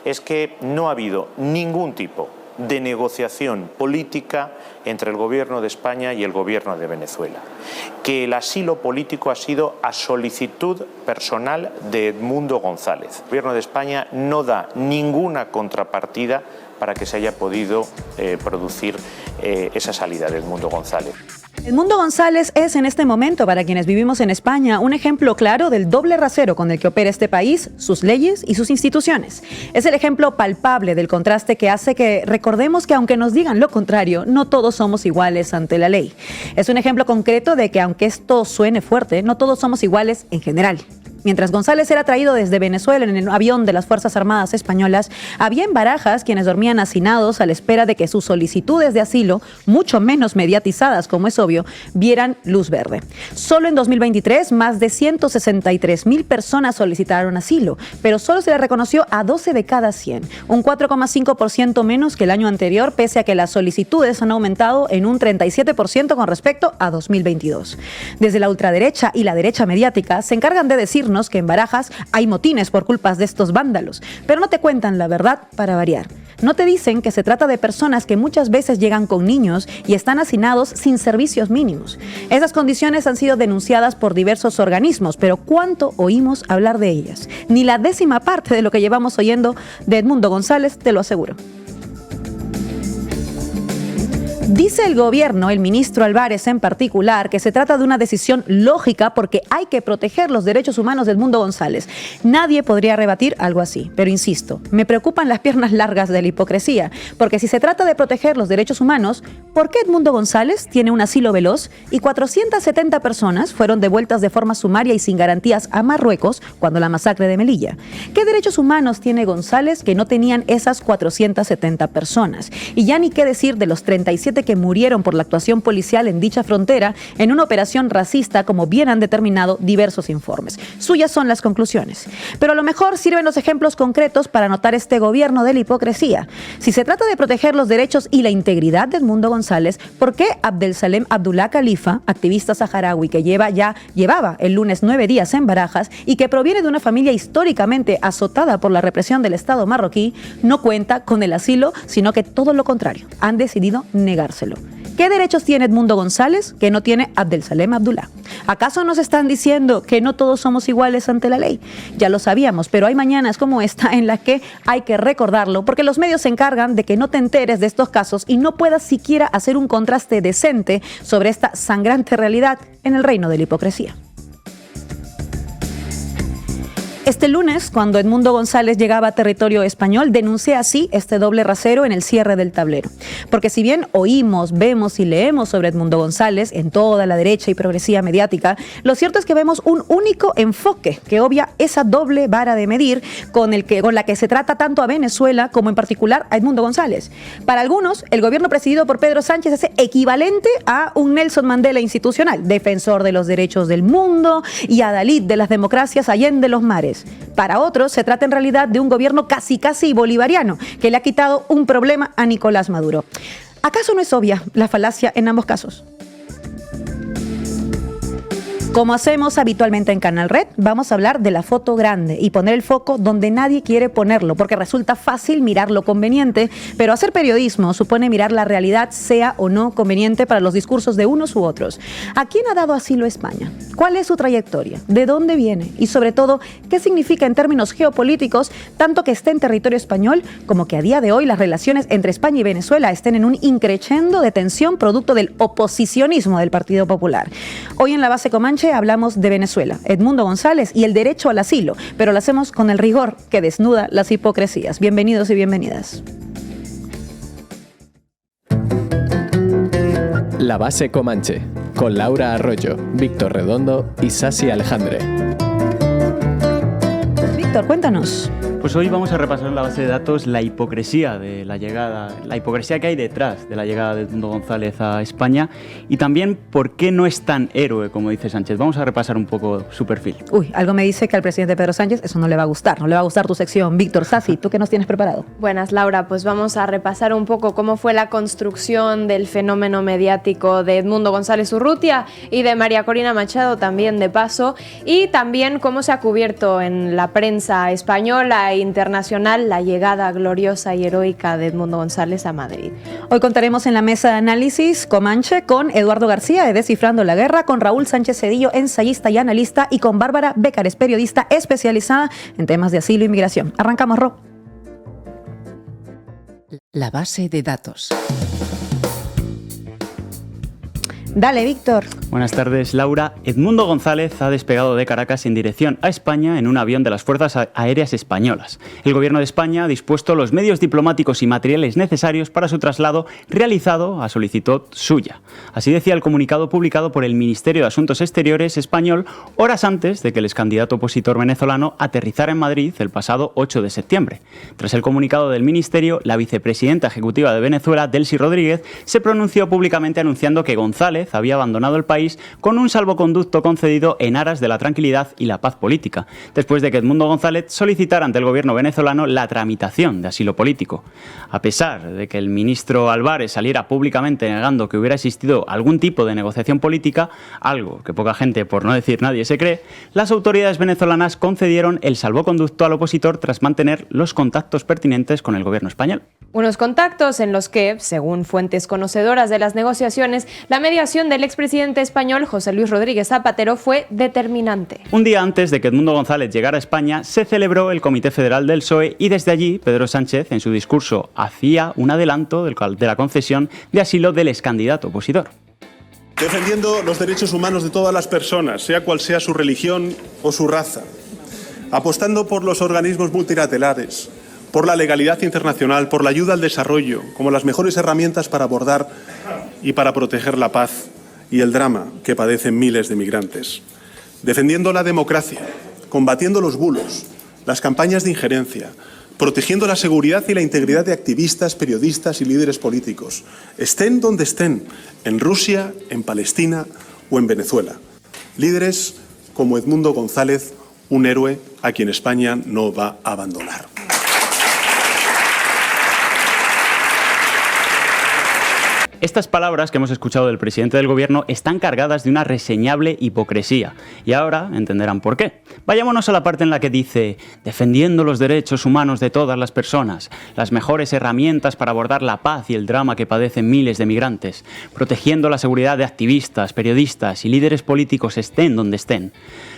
es que no ha habido ningún tipo de negociación política entre el Gobierno de España y el Gobierno de Venezuela, que el asilo político ha sido a solicitud personal de Edmundo González. El Gobierno de España no da ninguna contrapartida para que se haya podido producir esa salida de Edmundo González. Edmundo González es en este momento, para quienes vivimos en España, un ejemplo claro del doble rasero con el que opera este país, sus leyes y sus instituciones. Es el ejemplo palpable del contraste que hace que recordemos que, aunque nos digan lo contrario, no todos somos iguales ante la ley. Es un ejemplo concreto de que, aunque esto suene fuerte, no todos somos iguales en general. Mientras González era traído desde Venezuela en el avión de las Fuerzas Armadas Españolas, había en Barajas quienes dormían hacinados a la espera de que sus solicitudes de asilo, mucho menos mediatizadas como es obvio, vieran luz verde. Solo en 2023, más de 163,000 personas solicitaron asilo, pero solo se le reconoció a 12 de cada 100, un 4,5% menos que el año anterior, pese a que las solicitudes han aumentado en un 37% con respecto a 2022. Desde la ultraderecha y la derecha mediática se encargan de decirnos que en Barajas hay motines por culpas de estos vándalos, pero no te cuentan la verdad para variar. No te dicen que se trata de personas que muchas veces llegan con niños y están hacinados sin servicios mínimos. Esas condiciones han sido denunciadas por diversos organismos, pero ¿cuánto oímos hablar de ellas? Ni la 10ª parte de lo que llevamos oyendo de Edmundo González, te lo aseguro. Dice el gobierno, el ministro Álvarez en particular, que se trata de una decisión lógica porque hay que proteger los derechos humanos de Edmundo González. Nadie podría rebatir algo así, pero insisto, me preocupan las piernas largas de la hipocresía, porque si se trata de proteger los derechos humanos, ¿por qué Edmundo González tiene un asilo veloz y 470 personas fueron devueltas de forma sumaria y sin garantías a Marruecos cuando la masacre de Melilla? ¿Qué derechos humanos tiene González que no tenían esas 470 personas? Y ya ni qué decir de los 37 que murieron por la actuación policial en dicha frontera en una operación racista, como bien han determinado diversos informes. Suyas son las conclusiones. Pero a lo mejor sirven los ejemplos concretos para notar este gobierno de la hipocresía. Si se trata de proteger los derechos y la integridad de Edmundo González, ¿por qué Abdelsalem Abdullah Khalifa, activista saharaui que llevaba el lunes 9 días en Barajas y que proviene de una familia históricamente azotada por la represión del Estado marroquí, no cuenta con el asilo, sino que todo lo contrario, han decidido negárselo? ¿Qué derechos tiene Edmundo González que no tiene Abdelsalem Abdullah? ¿Acaso nos están diciendo que no todos somos iguales ante la ley? Ya lo sabíamos, pero hay mañanas como esta en las que hay que recordarlo, porque los medios se encargan de que no te enteres de estos casos y no puedas siquiera hacer un contraste decente sobre esta sangrante realidad en el reino de la hipocresía. Este lunes, cuando Edmundo González llegaba a territorio español, denuncié así este doble rasero en el cierre del tablero. Porque si bien oímos, vemos y leemos sobre Edmundo González en toda la derecha y progresiva mediática, lo cierto es que vemos un único enfoque que obvia esa doble vara de medir con la que se trata tanto a Venezuela como en particular a Edmundo González. Para algunos, el gobierno presidido por Pedro Sánchez es equivalente a un Nelson Mandela institucional, defensor de los derechos del mundo y adalid de las democracias allende los mares. Para otros, se trata en realidad de un gobierno casi bolivariano que le ha quitado un problema a Nicolás Maduro. ¿Acaso no es obvia la falacia en ambos casos? Como hacemos habitualmente en Canal Red, vamos a hablar de la foto grande y poner el foco donde nadie quiere ponerlo, porque resulta fácil mirar lo conveniente, pero hacer periodismo supone mirar la realidad, sea o no conveniente para los discursos de unos u otros. ¿A quién ha dado asilo España? ¿Cuál es su trayectoria? ¿De dónde viene? Y sobre todo, ¿qué significa en términos geopolíticos tanto que esté en territorio español como que a día de hoy las relaciones entre España y Venezuela estén en un increchendo de tensión producto del oposicionismo del Partido Popular? Hoy en La Base Comanche hablamos de Venezuela, Edmundo González y el derecho al asilo, pero lo hacemos con el rigor que desnuda las hipocresías. Bienvenidos y bienvenidas. La Base Comanche, con Laura Arroyo, Víctor Redondo y Sasi Alejandre. Víctor, cuéntanos. Pues hoy vamos a repasar en la base de datos la hipocresía de la llegada, la hipocresía que hay detrás de la llegada de Edmundo González a España y también por qué no es tan héroe, como dice Sánchez. Vamos a repasar un poco su perfil. Uy, algo me dice que al presidente Pedro Sánchez eso no le va a gustar, no le va a gustar tu sección. Víctor, Sasi, ¿tú qué nos tienes preparado? Buenas, Laura, pues vamos a repasar un poco cómo fue la construcción del fenómeno mediático de Edmundo González Urrutia y de María Corina Machado también de paso, y también cómo se ha cubierto en la prensa española internacional la llegada gloriosa y heroica de Edmundo González a Madrid. Hoy contaremos en la mesa de análisis Comanche con Eduardo García de Descifrando la Guerra, con Raúl Sánchez Cedillo, ensayista y analista, y con Bárbara Bécares, periodista especializada en temas de asilo e inmigración. Arrancamos, Ro. La base de datos. Dale, Víctor. Buenas tardes, Laura. Edmundo González ha despegado de Caracas en dirección a España en un avión de las Fuerzas Aéreas Españolas. El Gobierno de España ha dispuesto los medios diplomáticos y materiales necesarios para su traslado, realizado a solicitud suya. Así decía el comunicado publicado por el Ministerio de Asuntos Exteriores español horas antes de que el excandidato opositor venezolano aterrizara en Madrid el pasado 8 de septiembre. Tras el comunicado del Ministerio, la vicepresidenta ejecutiva de Venezuela, Delcy Rodríguez, se pronunció públicamente anunciando que González había abandonado el país con un salvoconducto concedido en aras de la tranquilidad y la paz política, después de que Edmundo González solicitara ante el gobierno venezolano la tramitación de asilo político. A pesar de que el ministro Álvarez saliera públicamente negando que hubiera existido algún tipo de negociación política, algo que poca gente, por no decir nadie, se cree, las autoridades venezolanas concedieron el salvoconducto al opositor tras mantener los contactos pertinentes con el gobierno español. Unos contactos en los que, según fuentes conocedoras de las negociaciones, la mediación del expresidente español José Luis Rodríguez Zapatero fue determinante. Un día antes de que Edmundo González llegara a España, se celebró el Comité Federal del PSOE y desde allí Pedro Sánchez, en su discurso, hacía un adelanto de la concesión de asilo del excandidato opositor. Defendiendo los derechos humanos de todas las personas, sea cual sea su religión o su raza, apostando por los organismos multilaterales, por la legalidad internacional, por la ayuda al desarrollo, como las mejores herramientas para abordar y para proteger la paz y el drama que padecen miles de migrantes. Defendiendo la democracia, combatiendo los bulos, las campañas de injerencia, protegiendo la seguridad y la integridad de activistas, periodistas y líderes políticos, estén donde estén, en Rusia, en Palestina o en Venezuela. Líderes como Edmundo González, un héroe a quien España no va a abandonar. Estas palabras que hemos escuchado del presidente del gobierno están cargadas de una reseñable hipocresía. Y ahora entenderán por qué. Vayámonos a la parte en la que dice: defendiendo los derechos humanos de todas las personas, las mejores herramientas para abordar la paz y el drama que padecen miles de migrantes, protegiendo la seguridad de activistas, periodistas y líderes políticos estén donde estén.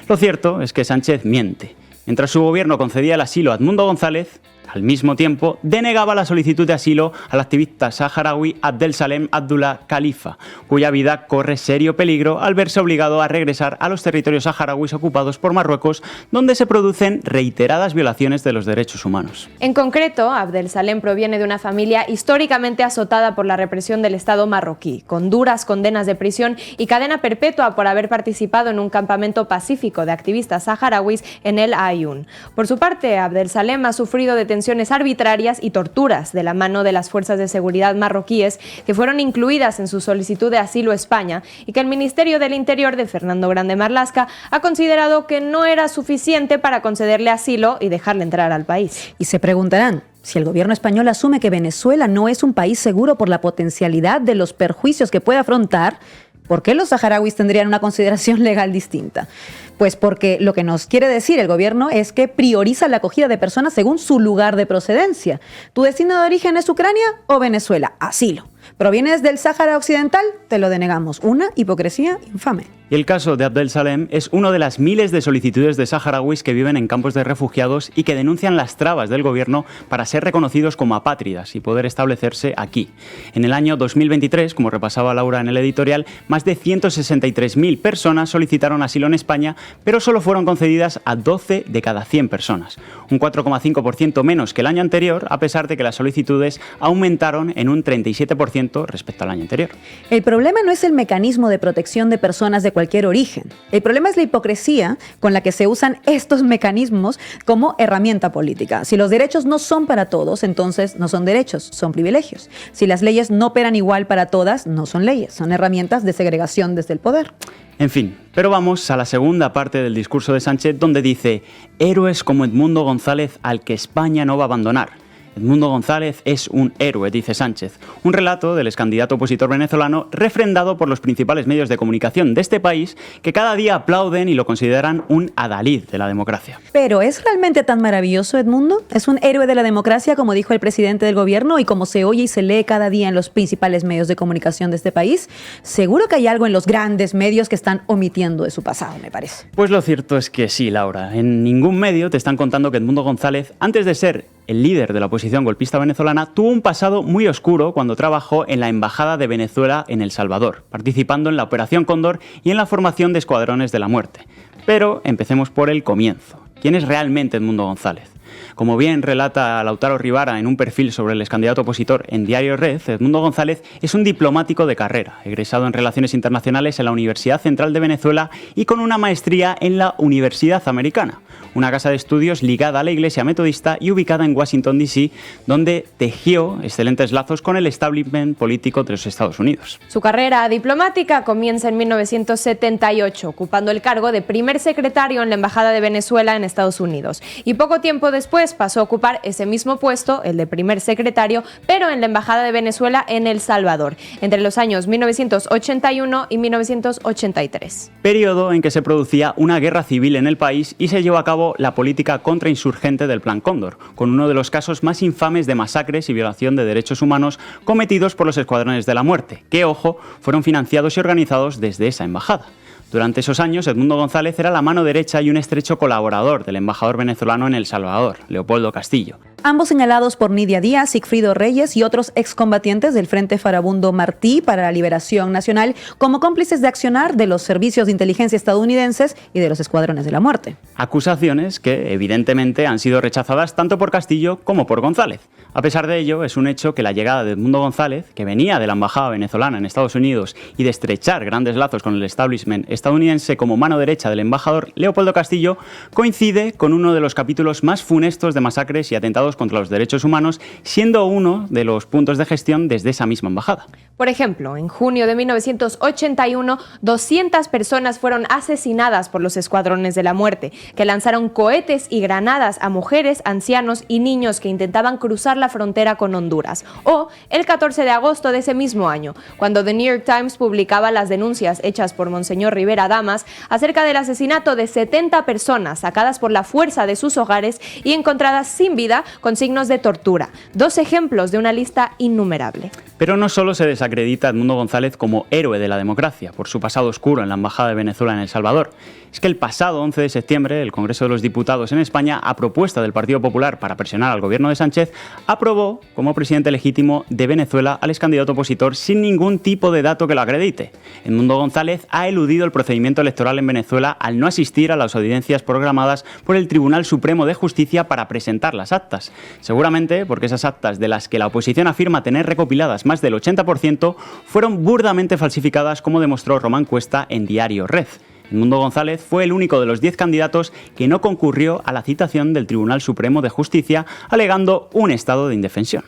Lo cierto es que Sánchez miente. Mientras su gobierno concedía el asilo a Edmundo González, al mismo tiempo, denegaba la solicitud de asilo al activista saharaui Abdelsalem Abdullah Khalifa, cuya vida corre serio peligro al verse obligado a regresar a los territorios saharauis ocupados por Marruecos, donde se producen reiteradas violaciones de los derechos humanos. En concreto, Abdelsalem proviene de una familia históricamente azotada por la represión del Estado marroquí, con duras condenas de prisión y cadena perpetua por haber participado en un campamento pacífico de activistas saharauis en El Aaiún. Por su parte, Abdelsalem ha sufrido detenciones arbitrarias y torturas de la mano de las fuerzas de seguridad marroquíes que fueron incluidas en su solicitud de asilo a España y que el Ministerio del Interior de Fernando Grande Marlaska ha considerado que no era suficiente para concederle asilo y dejarle entrar al país. Y se preguntarán, si el gobierno español asume que Venezuela no es un país seguro por la potencialidad de los perjuicios que puede afrontar, ¿por qué los saharauis tendrían una consideración legal distinta? Pues porque lo que nos quiere decir el gobierno es que prioriza la acogida de personas según su lugar de procedencia. ¿Tu destino de origen es Ucrania o Venezuela? Asilo. ¿Provienes del Sáhara Occidental? Te lo denegamos. Una hipocresía infame. Y el caso de Abdelsalem es uno de las miles de solicitudes de saharauis que viven en campos de refugiados y que denuncian las trabas del gobierno para ser reconocidos como apátridas y poder establecerse aquí. En el año 2023, como repasaba Laura en el editorial, más de 163.000 personas solicitaron asilo en España, pero solo fueron concedidas a 12 de cada 100 personas, un 4,5% menos que el año anterior, a pesar de que las solicitudes aumentaron en un 37% respecto al año anterior. El problema no es el mecanismo de protección de personas de cualquier origen. El problema es la hipocresía con la que se usan estos mecanismos como herramienta política. Si los derechos no son para todos, entonces no son derechos, son privilegios. Si las leyes no operan igual para todas, no son leyes, son herramientas de segregación desde el poder. En fin, pero vamos a la segunda parte del discurso de Sánchez, donde dice: héroes como Edmundo González al que España no va a abandonar. Edmundo González es un héroe, dice Sánchez. Un relato del excandidato opositor venezolano refrendado por los principales medios de comunicación de este país que cada día aplauden y lo consideran un adalid de la democracia. Pero ¿es realmente tan maravilloso Edmundo? ¿Es un héroe de la democracia como dijo el presidente del gobierno y como se oye y se lee cada día en los principales medios de comunicación de este país? Seguro que hay algo en los grandes medios que están omitiendo de su pasado, me parece. Pues lo cierto es que sí, Laura. En ningún medio te están contando que Edmundo González, antes de ser el líder de la oposición golpista venezolana, tuvo un pasado muy oscuro cuando trabajó en la Embajada de Venezuela en El Salvador, participando en la Operación Cóndor y en la formación de escuadrones de la muerte. Pero empecemos por el comienzo. ¿Quién es realmente Edmundo González? Como bien relata Lautaro Rivara en un perfil sobre el excandidato opositor en Diario Red, Edmundo González es un diplomático de carrera, egresado en Relaciones Internacionales en la Universidad Central de Venezuela y con una maestría en la Universidad Americana, una casa de estudios ligada a la Iglesia Metodista y ubicada en Washington, D.C., donde tejió excelentes lazos con el establishment político de los Estados Unidos. Su carrera diplomática comienza en 1978, ocupando el cargo de primer secretario en la Embajada de Venezuela en Estados Unidos. Y poco tiempo después pasó a ocupar ese mismo puesto, el de primer secretario, pero en la Embajada de Venezuela en El Salvador, entre los años 1981 y 1983. Periodo en que se producía una guerra civil en el país y se llevó a cabo la política contrainsurgente del Plan Cóndor, con uno de los casos más infames de masacres y violación de derechos humanos cometidos por los escuadrones de la muerte, que, ojo, fueron financiados y organizados desde esa embajada. Durante esos años, Edmundo González era la mano derecha y un estrecho colaborador del embajador venezolano en El Salvador, Leopoldo Castillo. Ambos señalados por Nidia Díaz, Sigfrido Reyes y otros excombatientes del Frente Farabundo Martí para la Liberación Nacional como cómplices de accionar de los servicios de inteligencia estadounidenses y de los escuadrones de la muerte. Acusaciones que, evidentemente, han sido rechazadas tanto por Castillo como por González. A pesar de ello, es un hecho que la llegada de Edmundo González, que venía de la embajada venezolana en Estados Unidos y de estrechar grandes lazos con el establishment estadounidense como mano derecha del embajador Leopoldo Castillo, coincide con uno de los capítulos más funestos de masacres y atentados contra los derechos humanos, siendo uno de los puntos de gestión desde esa misma embajada. Por ejemplo, en junio de 1981, 200 personas fueron asesinadas por los escuadrones de la muerte, que lanzaron cohetes y granadas a mujeres, ancianos y niños que intentaban cruzar la frontera con Honduras. O el 14 de agosto de ese mismo año, cuando The New York Times publicaba las denuncias hechas por Monseñor Rivera Damas acerca del asesinato de 70 personas sacadas por la fuerza de sus hogares y encontradas sin vida con signos de tortura. Dos ejemplos de una lista innumerable. Pero no solo se desacredita a Edmundo González como héroe de la democracia por su pasado oscuro en la Embajada de Venezuela en El Salvador. Es que el pasado 11 de septiembre, el Congreso de los Diputados en España, a propuesta del Partido Popular para presionar al gobierno de Sánchez, aprobó como presidente legítimo de Venezuela al excandidato opositor sin ningún tipo de dato que lo acredite. Edmundo González ha eludido el procedimiento electoral en Venezuela al no asistir a las audiencias programadas por el Tribunal Supremo de Justicia para presentar las actas. Seguramente porque esas actas, de las que la oposición afirma tener recopiladas más del 80%, fueron burdamente falsificadas, como demostró Román Cuesta en Diario Red. Edmundo González fue el único de los 10 candidatos que no concurrió a la citación del Tribunal Supremo de Justicia, alegando un estado de indefensión.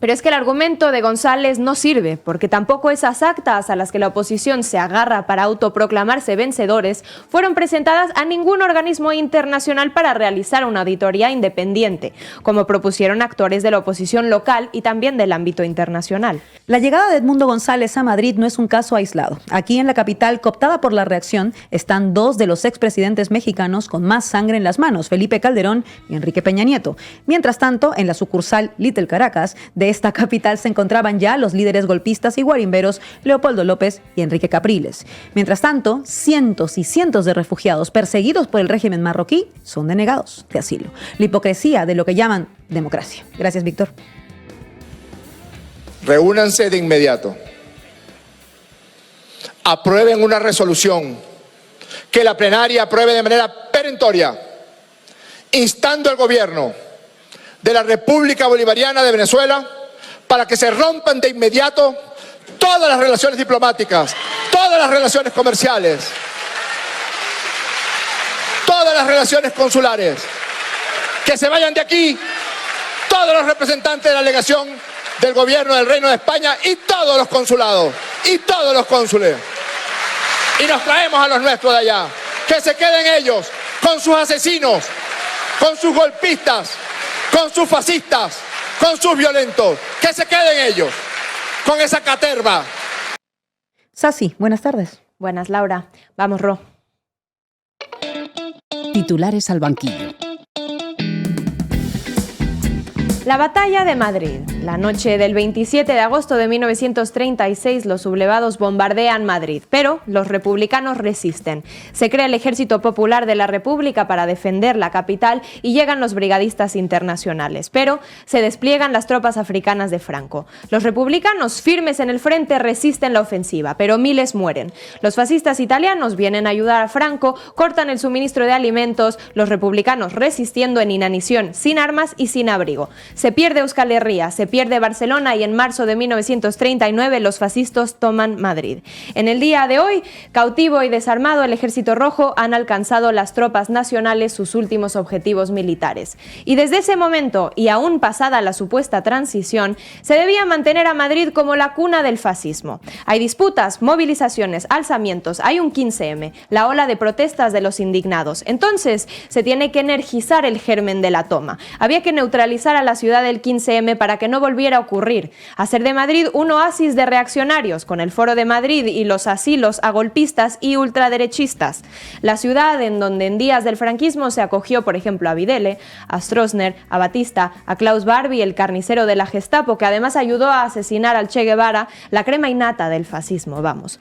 Pero es que el argumento de González no sirve, porque tampoco esas actas a las que la oposición se agarra para autoproclamarse vencedores fueron presentadas a ningún organismo internacional para realizar una auditoría independiente, como propusieron actores de la oposición local y también del ámbito internacional. La llegada de Edmundo González a Madrid no es un caso aislado. Aquí en la capital, cooptada por la reacción, están dos de los expresidentes mexicanos con más sangre en las manos, Felipe Calderón y Enrique Peña Nieto. Mientras tanto, en la sucursal Little Caracas de esta capital se encontraban ya los líderes golpistas y guarimberos Leopoldo López y Enrique Capriles. Mientras tanto, cientos y cientos de refugiados perseguidos por el régimen marroquí son denegados de asilo. La hipocresía de lo que llaman democracia. Gracias, Víctor. Reúnanse de inmediato. Aprueben una resolución, que la plenaria apruebe de manera perentoria, instando al gobierno de la República Bolivariana de Venezuela para que se rompan de inmediato todas las relaciones diplomáticas, todas las relaciones comerciales, todas las relaciones consulares, que se vayan de aquí todos los representantes de la delegación del gobierno del Reino de España y todos los consulados y todos los cónsules, y nos traemos a los nuestros de allá, que se queden ellos con sus asesinos, con sus golpistas, con sus fascistas, con sus violentos. Que se queden ellos con esa caterva. Sasi, buenas tardes. Buenas, Laura. Vamos, Ro. Titulares al banquillo. La batalla de Madrid. La noche del 27 de agosto de 1936 los sublevados bombardean Madrid, pero los republicanos resisten. Se crea el Ejército Popular de la República para defender la capital y llegan los brigadistas internacionales, pero se despliegan las tropas africanas de Franco. Los republicanos, firmes en el frente, resisten la ofensiva, pero miles mueren. Los fascistas italianos vienen a ayudar a Franco, cortan el suministro de alimentos, los republicanos resistiendo en inanición, sin armas y sin abrigo. Se pierde Euskal Herria, se pierde Barcelona y en marzo de 1939 los fascistas toman Madrid. En el día de hoy, cautivo y desarmado, el Ejército Rojo han alcanzado las tropas nacionales sus últimos objetivos militares. Y desde ese momento, y aún pasada la supuesta transición, se debía mantener a Madrid como la cuna del fascismo. Hay disputas, movilizaciones, alzamientos, hay un 15M, la ola de protestas de los indignados. Entonces, se tiene que energizar el germen de la toma. Había que neutralizar a la ciudad del 15M para que no volviera a ocurrir. Hacer de Madrid un oasis de reaccionarios, con el Foro de Madrid y los asilos a golpistas y ultraderechistas. La ciudad en donde en días del franquismo se acogió, por ejemplo, a Videla, a Stroessner, a Batista, a Klaus Barbie, el carnicero de la Gestapo, que además ayudó a asesinar al Che Guevara, la crema innata del fascismo, vamos.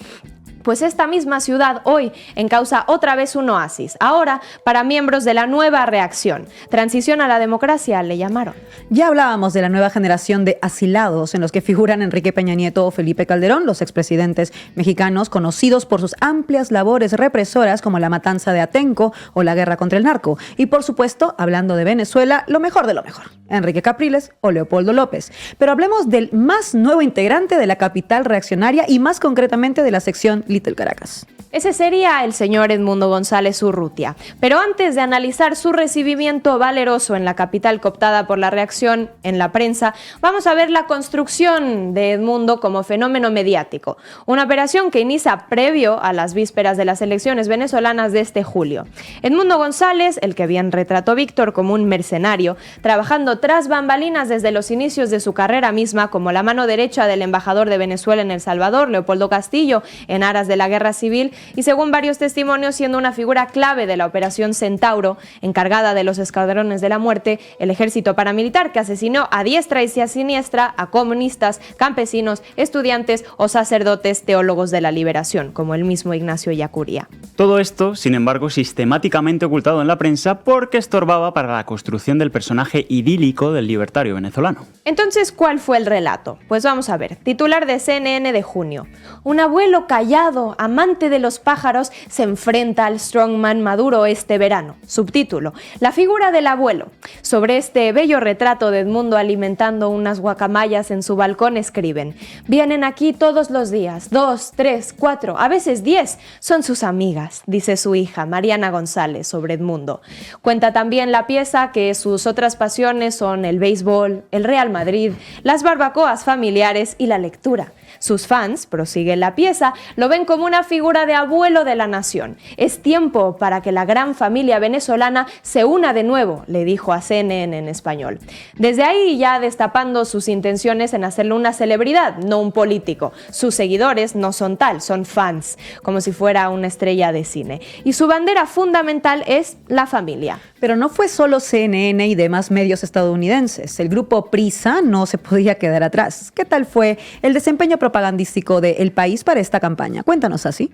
Pues esta misma ciudad hoy encausa otra vez un oasis, ahora para miembros de la nueva reacción. Transición a la democracia le llamaron. Ya hablábamos de la nueva generación de asilados en los que figuran Enrique Peña Nieto o Felipe Calderón, los expresidentes mexicanos conocidos por sus amplias labores represoras como la matanza de Atenco o la guerra contra el narco. Y por supuesto, hablando de Venezuela, lo mejor de lo mejor, Enrique Capriles o Leopoldo López. Pero hablemos del más nuevo integrante de la capital reaccionaria y más concretamente de la sección Little Caracas. Ese sería el señor Edmundo González Urrutia. Pero antes de analizar su recibimiento valeroso en la capital cooptada por la reacción en la prensa, vamos a ver la construcción de Edmundo como fenómeno mediático. Una operación que inicia previo a las vísperas de las elecciones venezolanas de este julio. Edmundo González, el que bien retrató Víctor como un mercenario, trabajando tras bambalinas desde los inicios de su carrera misma como la mano derecha del embajador de Venezuela en El Salvador, Leopoldo Castillo, en aras de la guerra civil, y según varios testimonios siendo una figura clave de la Operación Centauro, encargada de los escuadrones de la muerte, el ejército paramilitar que asesinó a diestra y a siniestra a comunistas, campesinos, estudiantes o sacerdotes teólogos de la liberación, como el mismo Ignacio Ellacuría. Todo esto, sin embargo, sistemáticamente ocultado en la prensa porque estorbaba para la construcción del personaje idílico del libertario venezolano. Entonces, ¿cuál fue el relato? Pues vamos a ver. Titular de CNN de junio. Un abuelo callado, amante de los pájaros, se enfrenta al strongman Maduro este verano. Subtítulo: La figura del abuelo. Sobre este bello retrato de Edmundo alimentando unas guacamayas en su balcón escriben: vienen aquí todos los días, 2, 3, 4, a veces 10. Son sus amigas, dice su hija Mariana González sobre Edmundo. Cuenta también la pieza que sus otras pasiones son el béisbol, el Real Madrid, las barbacoas familiares y la lectura. Sus fans, prosigue la pieza, lo ven como una figura de abuelo de la nación. Es tiempo para que la gran familia venezolana se una de nuevo, le dijo a CNN en español. Desde ahí ya destapando sus intenciones en hacerlo una celebridad, no un político. Sus seguidores no son tal, son fans, como si fuera una estrella de cine. Y su bandera fundamental es la familia. Pero no fue solo CNN y demás medios estadounidenses. El grupo Prisa no se podía quedar atrás. ¿Qué tal fue el desempeño propagandístico de El País para esta campaña? Cuéntanos, así.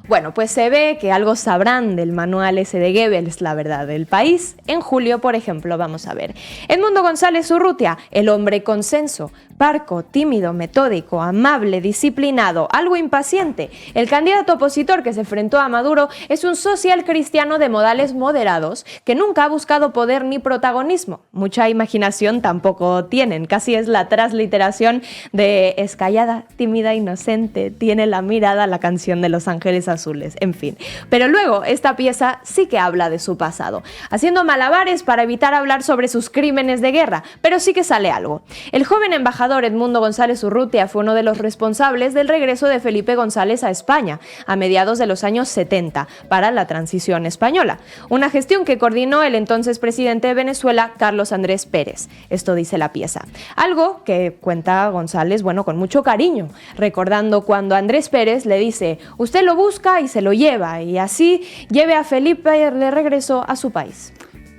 Bueno, pues se ve que algo sabrán del manual ese de Goebbels, la verdad del país. En julio, por ejemplo, vamos a ver. Edmundo González Urrutia, el hombre consenso, parco, tímido, metódico, amable, disciplinado, algo impaciente. El candidato opositor que se enfrentó a Maduro es un social cristiano de modales moderados que nunca ha buscado poder ni protagonismo. Mucha imaginación tampoco tienen, casi es la transliteración de es callada, tímida, inocente, tiene la mirada, la canción de Los Ángeles azules, en fin. Pero luego, esta pieza sí que habla de su pasado, haciendo malabares para evitar hablar sobre sus crímenes de guerra, pero sí que sale algo. El joven embajador Edmundo González Urrutia fue uno de los responsables del regreso de Felipe González a España a mediados de los años 70 para la transición española, una gestión que coordinó el entonces presidente de Venezuela, Carlos Andrés Pérez. Esto dice la pieza. Algo que cuenta González, bueno, con mucho cariño, recordando cuando Andrés Pérez le dice: usted lo busca y se lo lleva, y así lleve a Felipe de regreso a su país.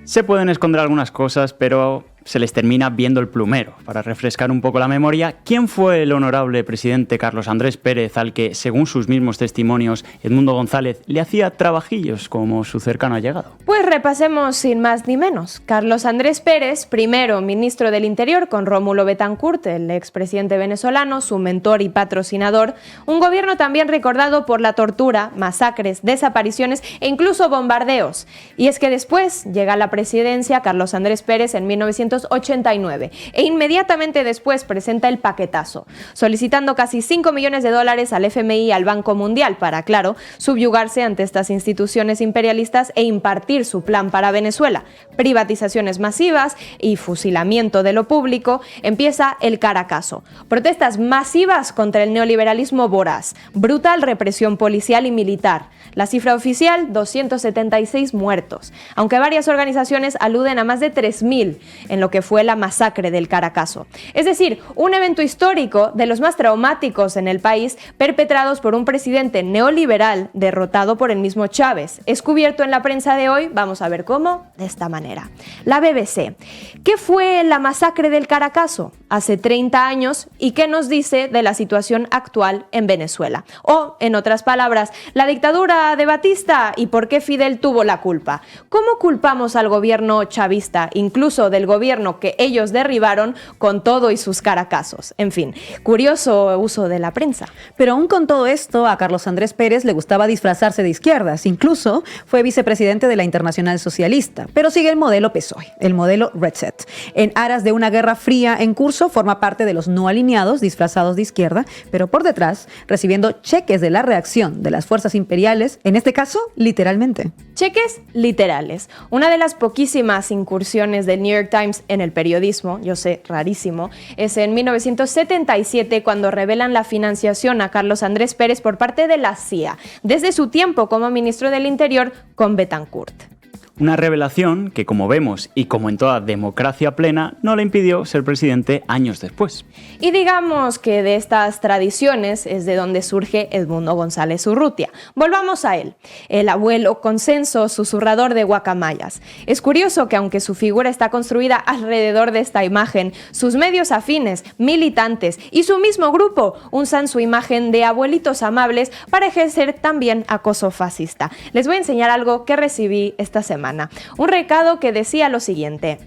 Se pueden esconder algunas cosas, pero se les termina viendo el plumero. Para refrescar un poco la memoria, ¿quién fue el honorable presidente Carlos Andrés Pérez al que, según sus mismos testimonios, Edmundo González le hacía trabajillos como su cercano allegado? Pues repasemos sin más ni menos. Carlos Andrés Pérez, primero ministro del Interior con Rómulo Betancourt, el expresidente venezolano, su mentor y patrocinador, un gobierno también recordado por la tortura, masacres, desapariciones e incluso bombardeos. Y es que después llega a la presidencia Carlos Andrés Pérez en 1989 e inmediatamente después presenta el paquetazo, solicitando casi $5 millones al FMI y al Banco Mundial para, claro, subyugarse ante estas instituciones imperialistas e impartir su plan para Venezuela. Privatizaciones masivas y fusilamiento de lo público. Empieza el Caracazo. Protestas masivas contra el neoliberalismo voraz. Brutal represión policial y militar. La cifra oficial, 276 muertos, aunque varias organizaciones aluden a más de 3.000 en lo que fue la masacre del Caracazo. Es decir, un evento histórico de los más traumáticos en el país, perpetrados por un presidente neoliberal derrotado por el mismo Chávez. Es cubierto en la prensa de hoy, vamos a ver cómo, de esta manera. La BBC. ¿Qué fue la masacre del Caracazo? Hace 30 años, ¿y qué nos dice de la situación actual en Venezuela? O, en otras palabras, la dictadura de Batista y por qué Fidel tuvo la culpa. ¿Cómo culpamos al gobierno chavista, incluso del gobierno que ellos derribaron, con todo y sus caracazos? En fin, curioso uso de la prensa. Pero aún con todo esto, a Carlos Andrés Pérez le gustaba disfrazarse de izquierdas. Incluso fue vicepresidente de la Internacional Socialista. Pero sigue el modelo PSOE, el modelo Red Set. En aras de una guerra fría en curso, forma parte de los no alineados disfrazados de izquierda, pero por detrás recibiendo cheques de la reacción de las fuerzas imperiales, en este caso, literalmente. Cheques literales. Una de las poquísimas incursiones del New York Times en el periodismo, yo sé, rarísimo, es en 1977 cuando revelan la financiación a Carlos Andrés Pérez por parte de la CIA, desde su tiempo como ministro del Interior con Betancourt. Una revelación que, como vemos y como en toda democracia plena, no le impidió ser presidente años después. Y digamos que de estas tradiciones es de donde surge Edmundo González Urrutia. Volvamos a él, el abuelo consenso susurrador de guacamayas. Es curioso que aunque su figura está construida alrededor de esta imagen, sus medios afines, militantes y su mismo grupo usan su imagen de abuelitos amables para ejercer también acoso fascista. Les voy a enseñar algo que recibí esta semana. Un recado que decía lo siguiente: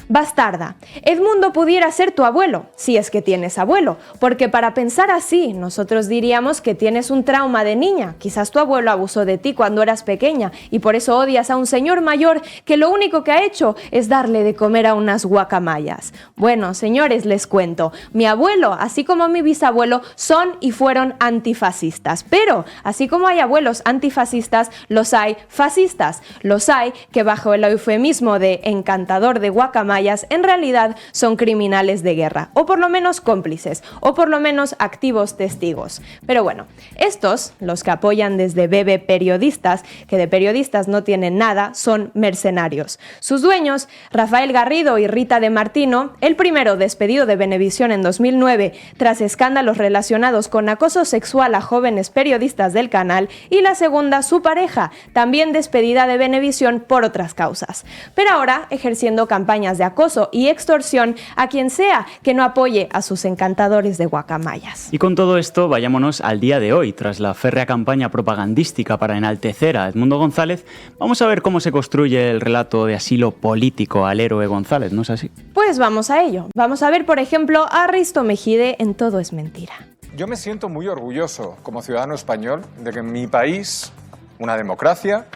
bastarda, Edmundo pudiera ser tu abuelo, si es que tienes abuelo, porque para pensar así, nosotros diríamos que tienes un trauma de niña. Quizás tu abuelo abusó de ti cuando eras pequeña y por eso odias a un señor mayor que lo único que ha hecho es darle de comer a unas guacamayas. Bueno, señores, les cuento, mi abuelo, así como mi bisabuelo, son y fueron antifascistas, pero así como hay abuelos antifascistas, los hay fascistas, los hay que bajo el eufemismo de encantador de guacamayas en realidad son criminales de guerra, o por lo menos cómplices, o por lo menos activos testigos. Pero bueno, estos, los que apoyan desde BB Periodistas, que de periodistas no tienen nada, son mercenarios. Sus dueños, Rafael Garrido y Rita de Martino, el primero despedido de Venevisión en 2009 tras escándalos relacionados con acoso sexual a jóvenes periodistas del canal, y la segunda, su pareja, también despedida de Venevisión por otras causas, pero ahora ejerciendo campañas de acoso y extorsión a quien sea que no apoye a sus encantadores de guacamayas. Y con todo esto, vayámonos al día de hoy. Tras la férrea campaña propagandística para enaltecer a Edmundo González, vamos a ver cómo se construye el relato de asilo político al héroe González, ¿no es así? Pues vamos a ello. Vamos a ver, por ejemplo, a Risto Mejide en Todo es mentira. Yo me siento muy orgulloso como ciudadano español de que en mi país, una democracia,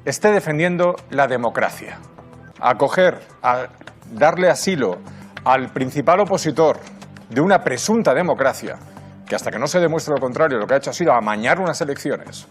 esté defendiendo la democracia. Acoger, a darle asilo al principal opositor de una presunta democracia, que hasta que no se demuestre lo contrario, lo que ha hecho ha sido amañar unas elecciones,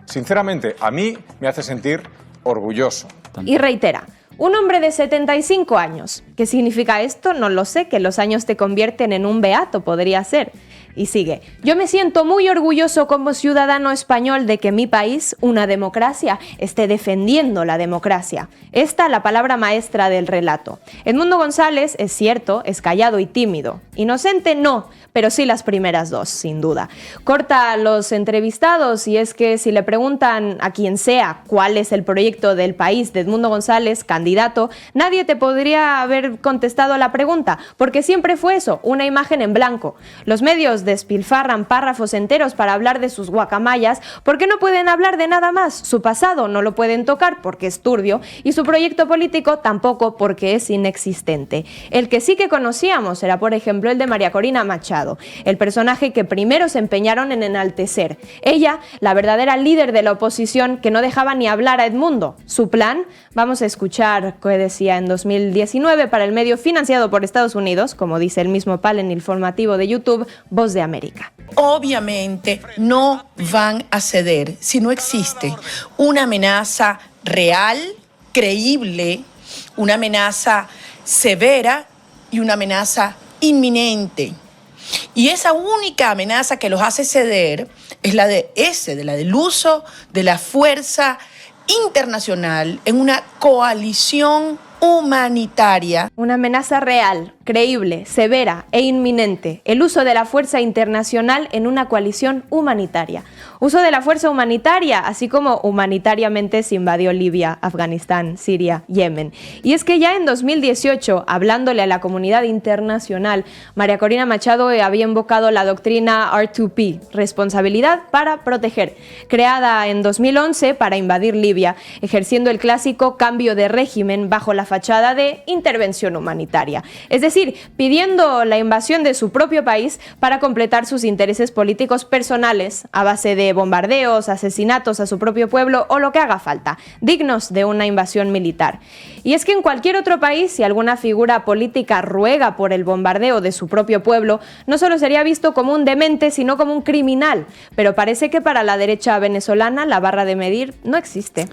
sinceramente, a mí me hace sentir orgulloso. Y reitera, un hombre de 75 años. ¿Qué significa esto? No lo sé, que los años te convierten en un beato, podría ser. Y sigue, yo me siento muy orgulloso como ciudadano español de que mi país, una democracia, esté defendiendo la democracia. Esta la palabra maestra del relato. Edmundo González, es cierto, es callado y tímido. Inocente no, pero sí las primeras dos, sin duda. Corta a los entrevistados y es que si le preguntan a quien sea cuál es el proyecto del país de Edmundo González, candidato, nadie te podría haber contestado la pregunta, porque siempre fue eso, una imagen en blanco. Los medios despilfarran párrafos enteros para hablar de sus guacamayas porque no pueden hablar de nada más. Su pasado no lo pueden tocar porque es turbio y su proyecto político tampoco porque es inexistente. El que sí que conocíamos era, por ejemplo, el de María Corina Machado, el personaje que primero se empeñaron en enaltecer. Ella, la verdadera líder de la oposición que no dejaba ni hablar a Edmundo. Su plan, vamos a escuchar qué decía en 2019 para el medio financiado por Estados Unidos, como dice el mismo PAL en el informativo de YouTube, Voz de América. Obviamente no van a ceder si no existe una amenaza real, creíble, una amenaza severa y una amenaza inminente. Y esa única amenaza que los hace ceder es la del uso de la fuerza internacional en una coalición humanitaria. Una amenaza real, creíble, severa e inminente. El uso de la fuerza internacional en una coalición humanitaria. Uso de la fuerza humanitaria, así como humanitariamente se invadió Libia, Afganistán, Siria, Yemen. Y es que ya en 2018, hablándole a la comunidad internacional, María Corina Machado había invocado la doctrina R2P, responsabilidad para proteger, creada en 2011 para invadir Libia, ejerciendo el clásico cambio de régimen bajo la fachada de intervención humanitaria. Es decir, pidiendo la invasión de su propio país para completar sus intereses políticos personales a base de bombardeos, asesinatos a su propio pueblo o lo que haga falta, dignos de una invasión militar. Y es que en cualquier otro país, si alguna figura política ruega por el bombardeo de su propio pueblo, no solo sería visto como un demente, sino como un criminal. Pero parece que para la derecha venezolana la barra de medir no existe.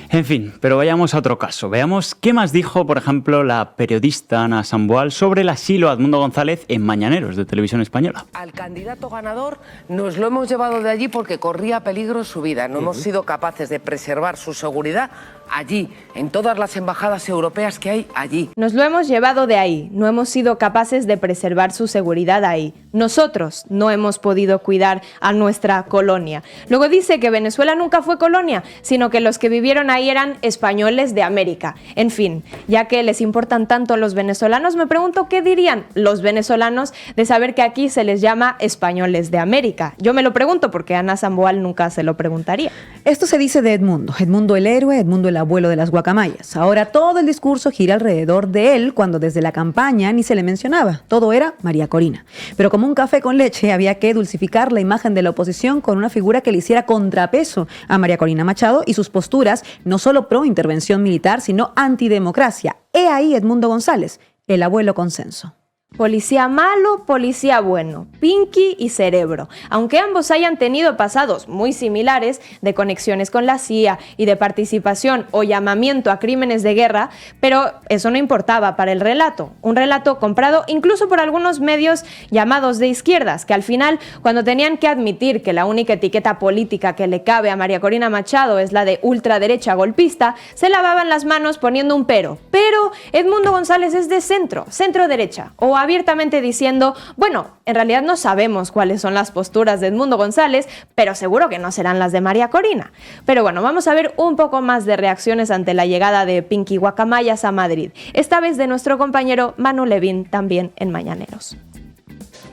En fin, pero vayamos a otro caso. Veamos qué más dijo, por ejemplo, la periodista Ana Samboal sobre el asilo a Edmundo González en Mañaneros de Televisión Española. Al candidato ganador nos lo hemos llevado de allí porque corría peligro su vida. No hemos sido capaces de preservar su seguridad allí, en todas las embajadas europeas que hay allí. Nos lo hemos llevado de ahí, no hemos sido capaces de preservar su seguridad ahí. Nosotros no hemos podido cuidar a nuestra colonia. Luego dice que Venezuela nunca fue colonia, sino que los que vivieron ahí eran españoles de América. En fin, ya que les importan tanto los venezolanos, me pregunto qué dirían los venezolanos de saber que aquí se les llama españoles de América. Yo me lo pregunto porque Ana Samboal nunca se lo preguntaría. Esto se dice de Edmundo. Edmundo el héroe, Edmundo el abuelo de las guacamayas. Ahora todo el discurso gira alrededor de él cuando desde la campaña ni se le mencionaba. Todo era María Corina. Pero como un café con leche había que dulcificar la imagen de la oposición con una figura que le hiciera contrapeso a María Corina Machado y sus posturas no solo pro intervención militar, sino antidemocracia. He ahí Edmundo González, el abuelo consenso. Policía malo, policía bueno, Pinky y Cerebro. Aunque ambos hayan tenido pasados muy similares de conexiones con la CIA y de participación o llamamiento a crímenes de guerra, pero eso no importaba para el relato. Un relato comprado incluso por algunos medios llamados de izquierdas, que al final, cuando tenían que admitir que la única etiqueta política que le cabe a María Corina Machado es la de ultraderecha golpista, se lavaban las manos poniendo un pero. Pero Edmundo González es de centro-derecha, o abiertamente diciendo, bueno, en realidad no sabemos cuáles son las posturas de Edmundo González, pero seguro que no serán las de María Corina. Pero bueno, vamos a ver un poco más de reacciones ante la llegada de Pinky Guacamayas a Madrid, esta vez de nuestro compañero Manu Levín, también en Mañaneros.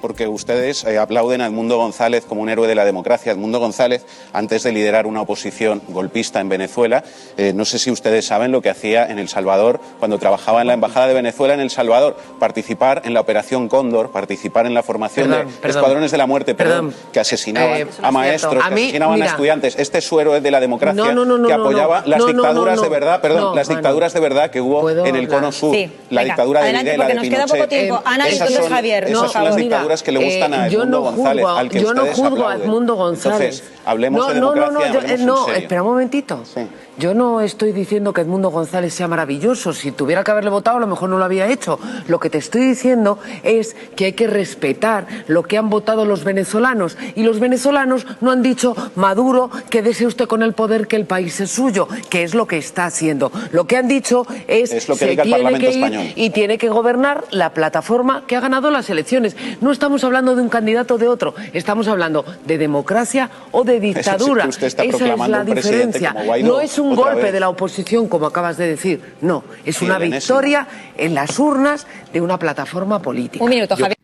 Porque ustedes aplauden a Edmundo González como un héroe de la democracia. Edmundo González, antes de liderar una oposición golpista en Venezuela, no sé si ustedes saben lo que hacía en El Salvador, cuando trabajaba en la Embajada de Venezuela en El Salvador, participar en la Operación Cóndor, participar en la formación de escuadrones de la muerte, que asesinaban a maestros, que asesinaban a estudiantes. Este es su héroe de la democracia, que apoyaba las dictaduras de verdad, las dictaduras de verdad que hubo en el Cono Sur, la dictadura de Videla, de Pinochet. Ana y entonces Javier, esas son las dictaduras dictaduras que le gustan a Edmundo González, al que yo no ustedes juzgo a aplauden. Edmundo González. Entonces, hablemos de democracia, hablemos en serio. Espera un momentito. Sí. Yo no estoy diciendo que Edmundo González sea maravilloso. Si tuviera que haberle votado, a lo mejor no lo había hecho. Lo que te estoy diciendo es que hay que respetar lo que han votado los venezolanos. Y los venezolanos no han dicho, Maduro, quédese usted con el poder, que el país es suyo, que es lo que está haciendo. Lo que han dicho es lo que diga el Parlamento español. Y tiene que gobernar la plataforma que ha ganado las elecciones. No estamos hablando de un candidato o de otro. Estamos hablando de democracia o de dictadura. Usted está Esa es proclamando la un presidente diferencia. como Guaidó. No es un Otra golpe vez. de la oposición, como acabas de decir. No, es Sí, una el enésimo. victoria en las urnas de una plataforma política. Un minuto, Javier.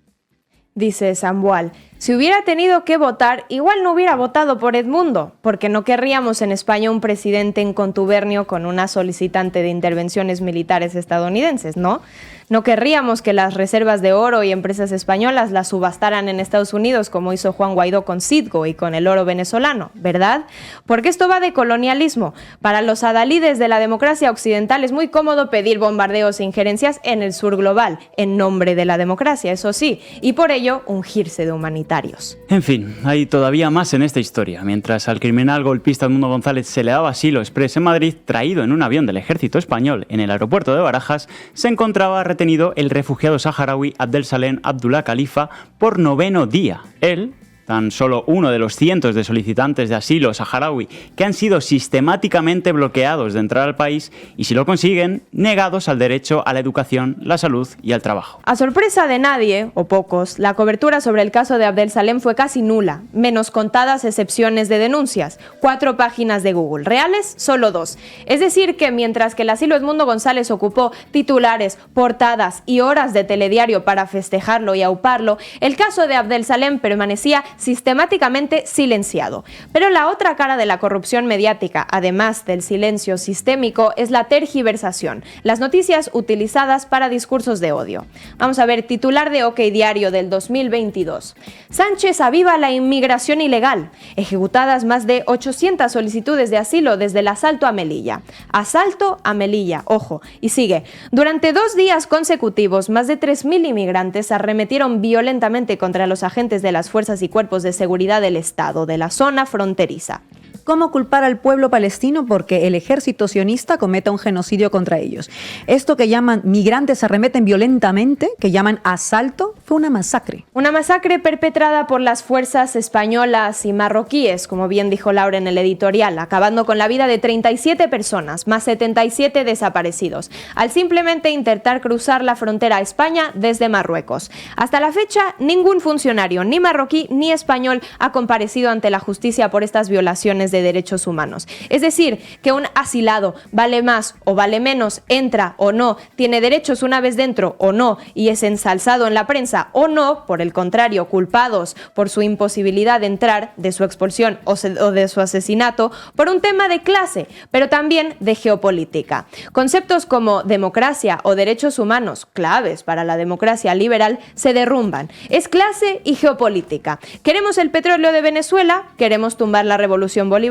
Dice Sambual, si hubiera tenido que votar, igual no hubiera votado por Edmundo, porque no querríamos en España un presidente en contubernio con una solicitante de intervenciones militares estadounidenses, ¿no? No querríamos que las reservas de oro y empresas españolas las subastaran en Estados Unidos, como hizo Juan Guaidó con Citgo y con el oro venezolano, ¿verdad? Porque esto va de colonialismo. Para los adalides de la democracia occidental es muy cómodo pedir bombardeos e injerencias en el sur global, en nombre de la democracia, eso sí, y por ello ungirse de humanitarios. En fin, hay todavía más en esta historia. Mientras al criminal golpista Edmundo González se le daba asilo exprés en Madrid, traído en un avión del ejército español en el aeropuerto de Barajas, se encontraba retenido el refugiado saharaui Abdelsalem Abdullah Khalifa por 9º día. Él, tan solo uno de los cientos de solicitantes de asilo saharaui que han sido sistemáticamente bloqueados de entrar al país y, si lo consiguen, negados al derecho a la educación, la salud y al trabajo. A sorpresa de nadie, o pocos, la cobertura sobre el caso de Abdelsalem fue casi nula, menos contadas excepciones de denuncias. 4 páginas de Google. ¿Reales? Solo 2. Es decir que mientras que el asilo Edmundo González ocupó titulares, portadas y horas de telediario para festejarlo y auparlo, el caso de Abdelsalem permanecía sistemáticamente silenciado. Pero la otra cara de la corrupción mediática, además del silencio sistémico, es la tergiversación, las noticias utilizadas para discursos de odio. Vamos a ver, titular de OK Diario del 2022. Sánchez aviva la inmigración ilegal. Ejecutadas más de 800 solicitudes de asilo desde el asalto a Melilla. Asalto a Melilla, ojo. Y sigue. Durante 2 días consecutivos, más de 3.000 inmigrantes arremetieron violentamente contra los agentes de las fuerzas y cuerpos de seguridad del Estado de la zona fronteriza. ¿Cómo culpar al pueblo palestino porque el ejército sionista cometa un genocidio contra ellos? Esto que llaman migrantes arremeten violentamente, que llaman asalto, fue una masacre. Una masacre perpetrada por las fuerzas españolas y marroquíes, como bien dijo Laura en el editorial, acabando con la vida de 37 personas, más 77 desaparecidos, al simplemente intentar cruzar la frontera a España desde Marruecos. Hasta la fecha, ningún funcionario, ni marroquí ni español, ha comparecido ante la justicia por estas violaciones de derechos humanos. Es decir, que un asilado vale más o vale menos, entra o no, tiene derechos una vez dentro o no, y es ensalzado en la prensa o no, por el contrario, culpados por su imposibilidad de entrar, de su expulsión o de su asesinato, por un tema de clase, pero también de geopolítica. Conceptos como democracia o derechos humanos, claves para la democracia liberal, se derrumban. Es clase y geopolítica. ¿Queremos el petróleo de Venezuela? ¿Queremos tumbar la revolución bolivariana?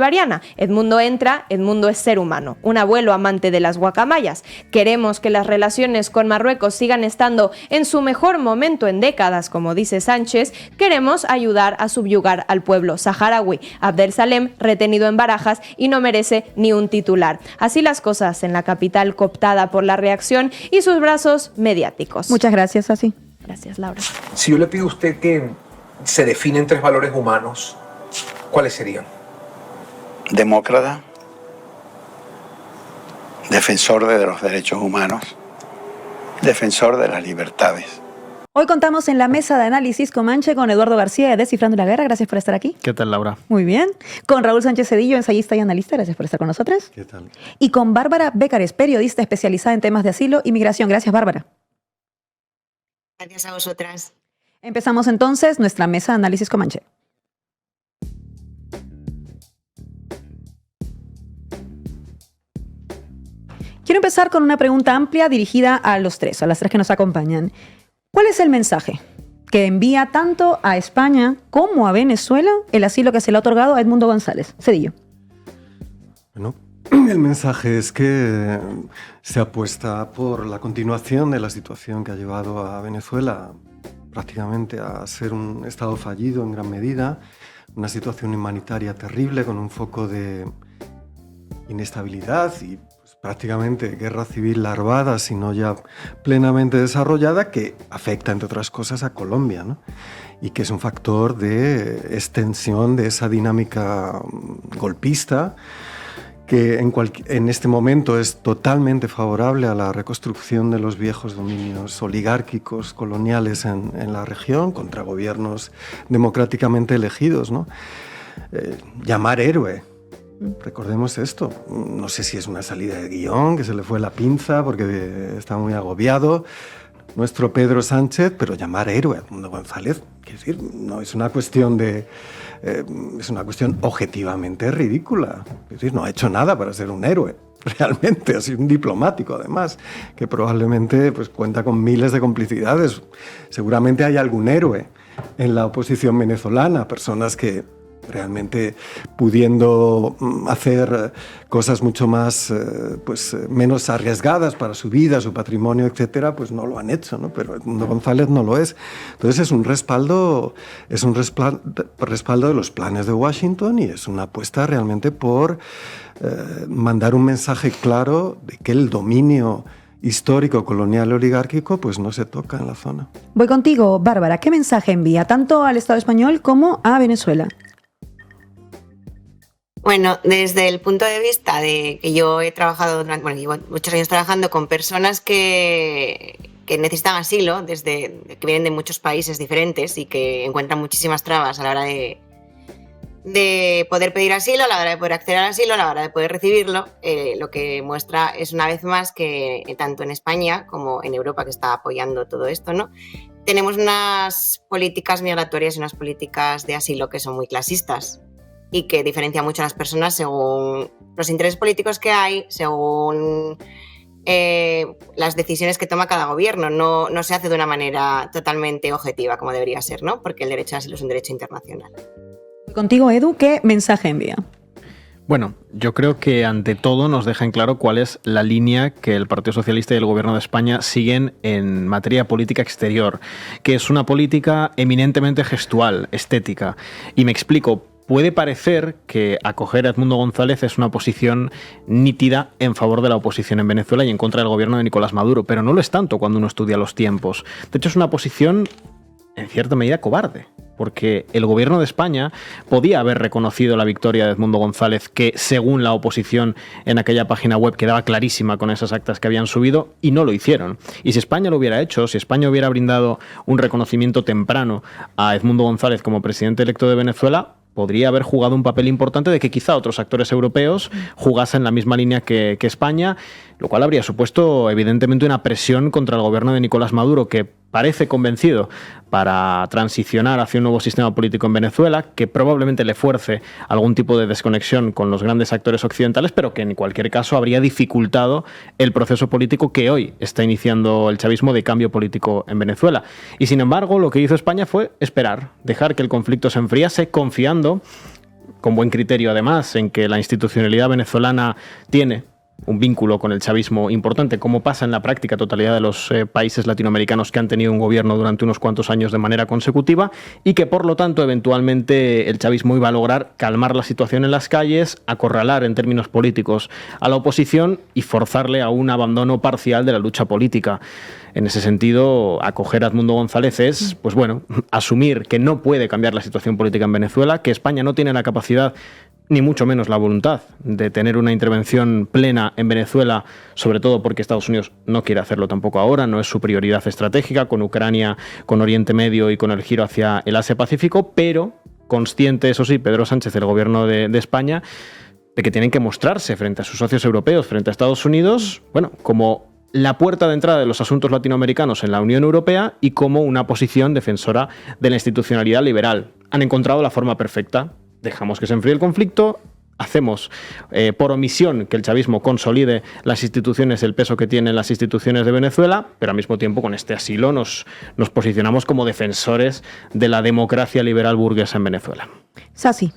Edmundo entra, Edmundo es ser humano, un abuelo amante de las guacamayas. Queremos que las relaciones con Marruecos sigan estando en su mejor momento en décadas, como dice Sánchez. Queremos ayudar a subyugar al pueblo saharaui. Abdelsalem, retenido en Barajas y no merece ni un titular. Así las cosas en la capital cooptada por la reacción y sus brazos mediáticos. Muchas gracias, Asi. Gracias, Laura. Si yo le pido a usted que se definen 3 valores humanos, ¿cuáles serían? Demócrata, defensor de los derechos humanos, defensor de las libertades. Hoy contamos en la mesa de análisis Comanche con Eduardo García de Descifrando la Guerra. Gracias por estar aquí. ¿Qué tal, Laura? Muy bien. Con Raúl Sánchez Cedillo, ensayista y analista. Gracias por estar con nosotros. ¿Qué tal? Y con Bárbara Bécares, periodista especializada en temas de asilo y migración. Gracias, Bárbara. Gracias a vosotras. Empezamos entonces nuestra mesa de análisis Comanche. Quiero empezar con una pregunta amplia dirigida a los tres, a las tres que nos acompañan. ¿Cuál es el mensaje que envía tanto a España como a Venezuela el asilo que se le ha otorgado a Edmundo González? Cedillo. Bueno, el mensaje es que se apuesta por la continuación de la situación que ha llevado a Venezuela prácticamente a ser un Estado fallido en gran medida, una situación humanitaria terrible con un foco de inestabilidad y pues, prácticamente guerra civil larvada, si no ya plenamente desarrollada, que afecta, entre otras cosas, a Colombia, ¿no? Y que es un factor de extensión de esa dinámica golpista que en este momento es totalmente favorable a la reconstrucción de los viejos dominios oligárquicos coloniales en la región contra gobiernos democráticamente elegidos, ¿no? Llamar héroe. Recordemos esto. No sé si es una salida de guión, que se le fue la pinza porque está muy agobiado nuestro Pedro Sánchez, pero llamar héroe a Edmundo González, quiero decir, no es una cuestión de... es una cuestión objetivamente ridícula. Es decir, no ha hecho nada para ser un héroe, realmente. Ha sido un diplomático, además, que probablemente pues, cuenta con miles de complicidades. Seguramente hay algún héroe en la oposición venezolana, personas que realmente pudiendo hacer cosas mucho más, menos arriesgadas para su vida, su patrimonio, etcétera, pues no lo han hecho, ¿no? Pero Edmundo González no lo es. Entonces es un respaldo de los planes de Washington y es una apuesta realmente por mandar un mensaje claro de que el dominio histórico, colonial, oligárquico, pues no se toca en la zona. Voy contigo, Bárbara. ¿Qué mensaje envía tanto al Estado español como a Venezuela? Bueno, desde el punto de vista de que yo he trabajado llevo muchos años trabajando con personas que necesitan asilo, que vienen de muchos países diferentes y que encuentran muchísimas trabas a la hora de poder pedir asilo, a la hora de poder acceder al asilo, a la hora de poder recibirlo, lo que muestra es una vez más que tanto en España como en Europa, que está apoyando todo esto, ¿no? Tenemos unas políticas migratorias y unas políticas de asilo que son muy clasistas y que diferencia mucho a las personas según los intereses políticos que hay, según las decisiones que toma cada gobierno. No se hace de una manera totalmente objetiva como debería ser, ¿no? Porque el derecho al asilo es un derecho internacional. Contigo, Edu, ¿qué mensaje envía? Bueno, yo creo que ante todo nos deja en claro cuál es la línea que el Partido Socialista y el Gobierno de España siguen en materia de política exterior, que es una política eminentemente gestual, estética. Y me explico. Puede parecer que acoger a Edmundo González es una posición nítida en favor de la oposición en Venezuela y en contra del gobierno de Nicolás Maduro, pero no lo es tanto cuando uno estudia los tiempos. De hecho, es una posición en cierta medida cobarde, porque el gobierno de España podía haber reconocido la victoria de Edmundo González, que según la oposición en aquella página web quedaba clarísima con esas actas que habían subido, y no lo hicieron. Y si España lo hubiera hecho, si España hubiera brindado un reconocimiento temprano a Edmundo González como presidente electo de Venezuela, podría haber jugado un papel importante de que quizá otros actores europeos jugasen la misma línea que España, lo cual habría supuesto evidentemente una presión contra el gobierno de Nicolás Maduro, que parece convencido para transicionar hacia un nuevo sistema político en Venezuela, que probablemente le fuerce algún tipo de desconexión con los grandes actores occidentales, pero que en cualquier caso habría dificultado el proceso político que hoy está iniciando el chavismo de cambio político en Venezuela. Y sin embargo, lo que hizo España fue esperar, dejar que el conflicto se enfriase, confiando, con buen criterio además, en que la institucionalidad venezolana tiene un vínculo con el chavismo importante, como pasa en la práctica totalidad de los países latinoamericanos que han tenido un gobierno durante unos cuantos años de manera consecutiva, y que por lo tanto eventualmente el chavismo iba a lograr calmar la situación en las calles, acorralar en términos políticos a la oposición y forzarle a un abandono parcial de la lucha política. En ese sentido, acoger a Edmundo González es, pues bueno, asumir que no puede cambiar la situación política en Venezuela, que España no tiene la capacidad ni mucho menos la voluntad de tener una intervención plena en Venezuela, sobre todo porque Estados Unidos no quiere hacerlo tampoco ahora, no es su prioridad estratégica, con Ucrania, con Oriente Medio y con el giro hacia el Asia-Pacífico, pero consciente, eso sí, Pedro Sánchez, el gobierno de España, de que tienen que mostrarse frente a sus socios europeos, frente a Estados Unidos, bueno, como la puerta de entrada de los asuntos latinoamericanos en la Unión Europea y como una posición defensora de la institucionalidad liberal. Han encontrado la forma perfecta. Dejamos que se enfríe el conflicto, hacemos por omisión que el chavismo consolide las instituciones, el peso que tienen las instituciones de Venezuela, pero al mismo tiempo con este asilo nos posicionamos como defensores de la democracia liberal burguesa en Venezuela. Sasi.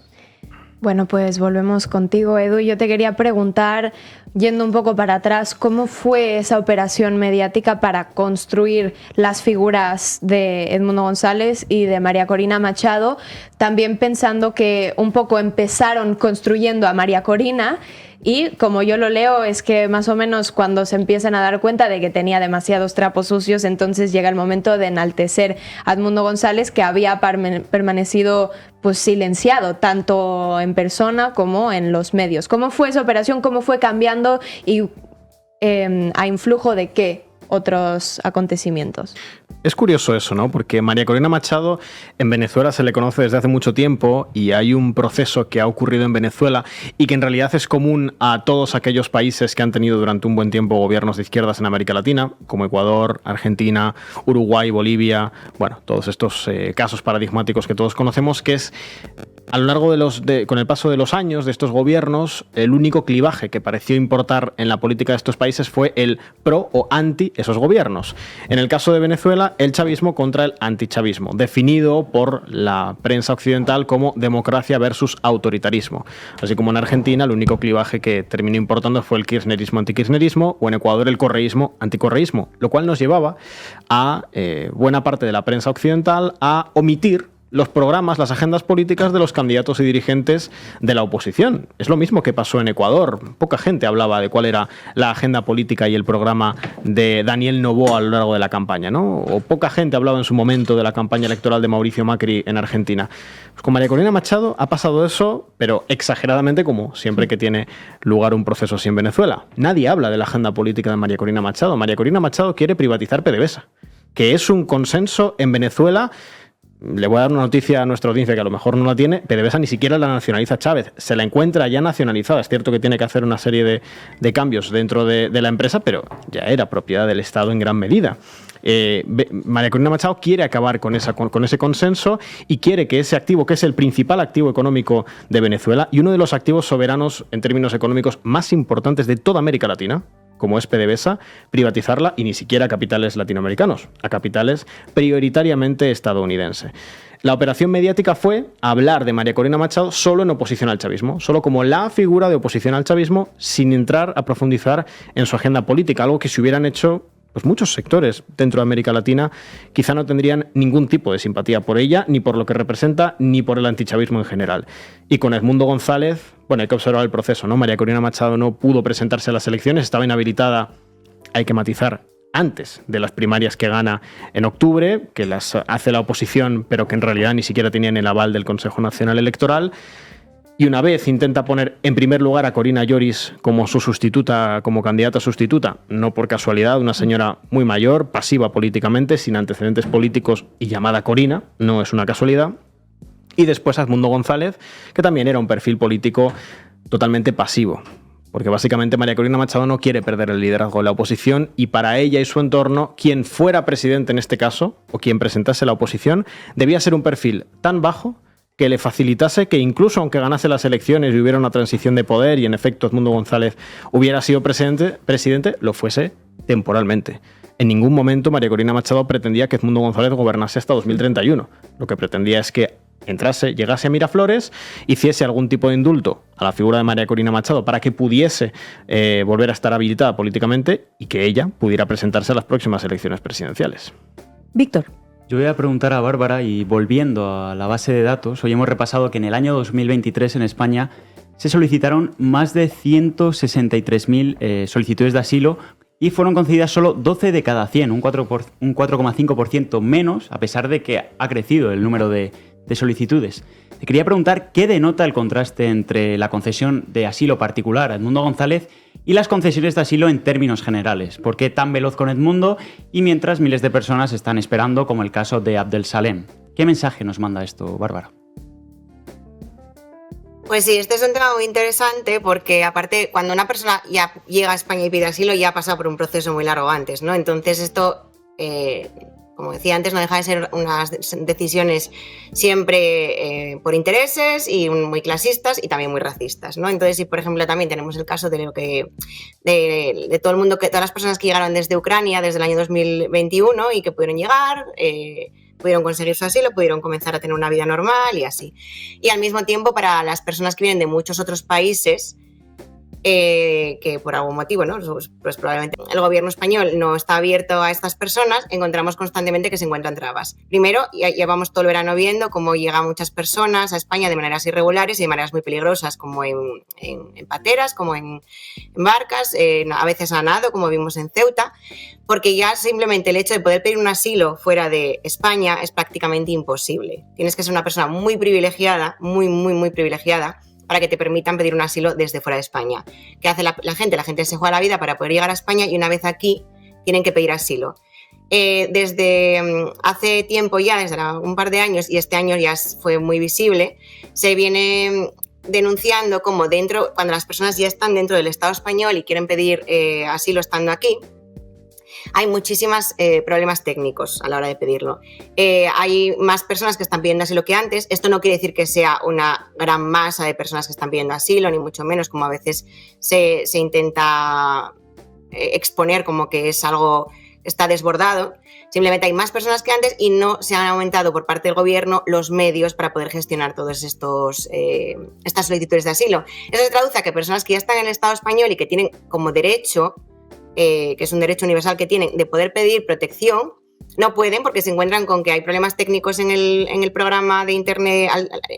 Bueno, pues volvemos contigo, Edu. Yo te quería preguntar, yendo un poco para atrás, ¿cómo fue esa operación mediática para construir las figuras de Edmundo González y de María Corina Machado? También pensando que un poco empezaron construyendo a María Corina y, como yo lo leo, es que más o menos cuando se empiezan a dar cuenta de que tenía demasiados trapos sucios, entonces llega el momento de enaltecer a Edmundo González, que había permanecido pues silenciado, tanto en persona como en los medios. ¿Cómo fue esa operación? ¿Cómo fue cambiando y a influjo de qué otros acontecimientos? Es curioso eso, ¿no? Porque María Corina Machado en Venezuela se le conoce desde hace mucho tiempo y hay un proceso que ha ocurrido en Venezuela y que en realidad es común a todos aquellos países que han tenido durante un buen tiempo gobiernos de izquierdas en América Latina, como Ecuador, Argentina, Uruguay, Bolivia, bueno, todos estos casos paradigmáticos que todos conocemos, que es a lo largo con el paso de los años de estos gobiernos, el único clivaje que pareció importar en la política de estos países fue el pro o anti esos gobiernos. En el caso de Venezuela, el chavismo contra el antichavismo, definido por la prensa occidental como democracia versus autoritarismo. Así como en Argentina, el único clivaje que terminó importando fue el kirchnerismo-antikirchnerismo, o en Ecuador el correísmo-anticorreísmo, lo cual nos llevaba a buena parte de la prensa occidental a omitir los programas, las agendas políticas de los candidatos y dirigentes de la oposición. Es lo mismo que pasó en Ecuador. Poca gente hablaba de cuál era la agenda política y el programa de Daniel Noboa a lo largo de la campaña, ¿no? O poca gente hablaba en su momento de la campaña electoral de Mauricio Macri en Argentina. Pues con María Corina Machado ha pasado eso, pero exageradamente, como siempre que tiene lugar un proceso así en Venezuela. Nadie habla de la agenda política de María Corina Machado. María Corina Machado quiere privatizar PDVSA, que es un consenso en Venezuela. Le voy a dar una noticia a nuestra audiencia que a lo mejor no la tiene. PDVSA ni siquiera la nacionaliza Chávez. Se la encuentra ya nacionalizada. Es cierto que tiene que hacer una serie de cambios dentro de la empresa, pero ya era propiedad del Estado en gran medida. María Corina Machado quiere acabar con ese consenso y quiere que ese activo, que es el principal activo económico de Venezuela y uno de los activos soberanos en términos económicos más importantes de toda América Latina, como es PDVSA, privatizarla, y ni siquiera a capitales latinoamericanos, a capitales prioritariamente estadounidenses. La operación mediática fue hablar de María Corina Machado solo en oposición al chavismo, solo como la figura de oposición al chavismo, sin entrar a profundizar en su agenda política, algo que si hubieran hecho pues muchos sectores dentro de América Latina quizá no tendrían ningún tipo de simpatía por ella, ni por lo que representa, ni por el antichavismo en general. Y con Edmundo González, bueno, hay que observar el proceso, ¿no? María Corina Machado no pudo presentarse a las elecciones, estaba inhabilitada, hay que matizar, antes de las primarias que gana en octubre, que las hace la oposición, pero que en realidad ni siquiera tenían el aval del Consejo Nacional Electoral. Y una vez intenta poner en primer lugar a Corina Lloris como su sustituta, como candidata sustituta, no por casualidad, una señora muy mayor, pasiva políticamente, sin antecedentes políticos y llamada Corina, no es una casualidad. Y después a Edmundo González, que también era un perfil político totalmente pasivo, porque básicamente María Corina Machado no quiere perder el liderazgo de la oposición y para ella y su entorno, quien fuera presidente en este caso, o quien presentase la oposición, debía ser un perfil tan bajo que le facilitase que incluso aunque ganase las elecciones y hubiera una transición de poder y en efecto Edmundo González hubiera sido presidente, lo fuese temporalmente. En ningún momento María Corina Machado pretendía que Edmundo González gobernase hasta 2031. Lo que pretendía es que llegase a Miraflores, hiciese algún tipo de indulto a la figura de María Corina Machado para que pudiese volver a estar habilitada políticamente y que ella pudiera presentarse a las próximas elecciones presidenciales. Víctor. Yo voy a preguntar a Bárbara, y volviendo a la base de datos, hoy hemos repasado que en el año 2023 en España se solicitaron más de 163.000 solicitudes de asilo y fueron concedidas solo 12 de cada 100, un 4,5% menos, a pesar de que ha crecido el número de solicitudes. Te quería preguntar qué denota el contraste entre la concesión de asilo particular a Edmundo González y las concesiones de asilo en términos generales. ¿Por qué tan veloz con Edmundo y mientras miles de personas están esperando, como el caso de Abdel Salem? ¿Qué mensaje nos manda esto, Bárbara? Pues sí, este es un tema muy interesante porque aparte cuando una persona ya llega a España y pide asilo ya ha pasado por un proceso muy largo antes, ¿no? Entonces esto, como decía antes, no deja de ser unas decisiones siempre por intereses y muy clasistas y también muy racistas, ¿no? Entonces, si por ejemplo también tenemos el caso de todo el mundo, todas las personas que llegaron desde Ucrania desde el año 2021 y que pudieron llegar, pudieron conseguir su asilo, pudieron comenzar a tener una vida normal y así. Y al mismo tiempo, para las personas que vienen de muchos otros países, que por algún motivo, ¿no? Pues probablemente el gobierno español no está abierto a estas personas, encontramos constantemente que se encuentran trabas. Primero, llevamos todo el verano viendo cómo llegan muchas personas a España de maneras irregulares y de maneras muy peligrosas, como en pateras, como en barcas, a veces a nado, como vimos en Ceuta, porque ya simplemente el hecho de poder pedir un asilo fuera de España es prácticamente imposible. Tienes que ser una persona muy privilegiada, muy privilegiada, para que te permitan pedir un asilo desde fuera de España. ¿Qué hace la gente? La gente se juega la vida para poder llegar a España y una vez aquí tienen que pedir asilo. Desde hace tiempo ya, desde un par de años, y este año ya fue muy visible, se viene denunciando como cuando las personas ya están dentro del Estado español y quieren pedir asilo estando aquí, hay muchísimos problemas técnicos a la hora de pedirlo. Hay más personas que están pidiendo asilo que antes. Esto no quiere decir que sea una gran masa de personas que están pidiendo asilo, ni mucho menos, como a veces se intenta exponer como que es algo que está desbordado. Simplemente hay más personas que antes y no se han aumentado por parte del gobierno los medios para poder gestionar todas estas solicitudes de asilo. Eso se traduce a que personas que ya están en el Estado español y que tienen como derecho, que es un derecho universal que tienen, de poder pedir protección, no pueden porque se encuentran con que hay problemas técnicos en el programa de internet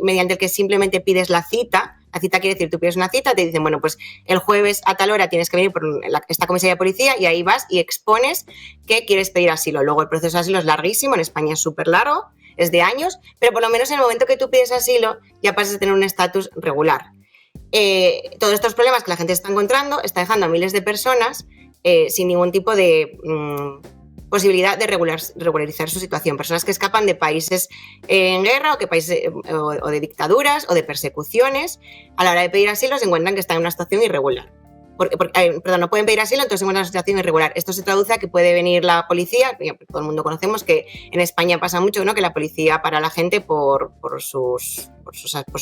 mediante el que simplemente pides la cita. La cita quiere decir, tú pides una cita, te dicen, bueno, pues el jueves a tal hora tienes que venir por esta comisaría de policía y ahí vas y expones que quieres pedir asilo. Luego el proceso de asilo es larguísimo, en España es súper largo, es de años, pero por lo menos en el momento que tú pides asilo ya pasas a tener un estatus regular. Todos estos problemas que la gente está encontrando está dejando a miles de personas sin ningún tipo de posibilidad de regularizar su situación. Personas que escapan de países en guerra o de dictaduras o de persecuciones, a la hora de pedir asilo se encuentran que están en una situación irregular. No pueden pedir asilo, entonces se encuentran en una situación irregular. Esto se traduce a que puede venir la policía, todo el mundo conocemos que en España pasa mucho, ¿no? Que la policía para a la gente por su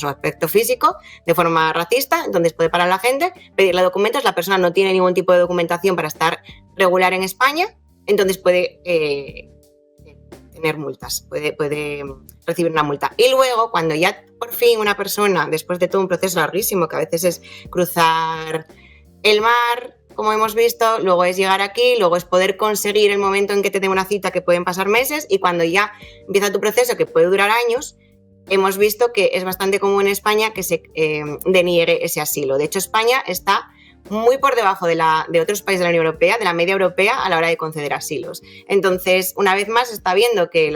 aspecto físico de forma racista, entonces puede parar a la gente, pedirle documentos, la persona no tiene ningún tipo de documentación para estar regular en España, entonces puede tener multas, puede recibir una multa. Y luego, cuando ya por fin una persona, después de todo un proceso larguísimo, que a veces es cruzar el mar, como hemos visto, luego es llegar aquí, luego es poder conseguir el momento en que te den una cita, que pueden pasar meses, y cuando ya empieza tu proceso, que puede durar años, hemos visto que es bastante común en España que se deniegue ese asilo. De hecho, España está muy por debajo de otros países de la Unión Europea, de la media europea, a la hora de conceder asilos. Entonces, una vez más, se está viendo que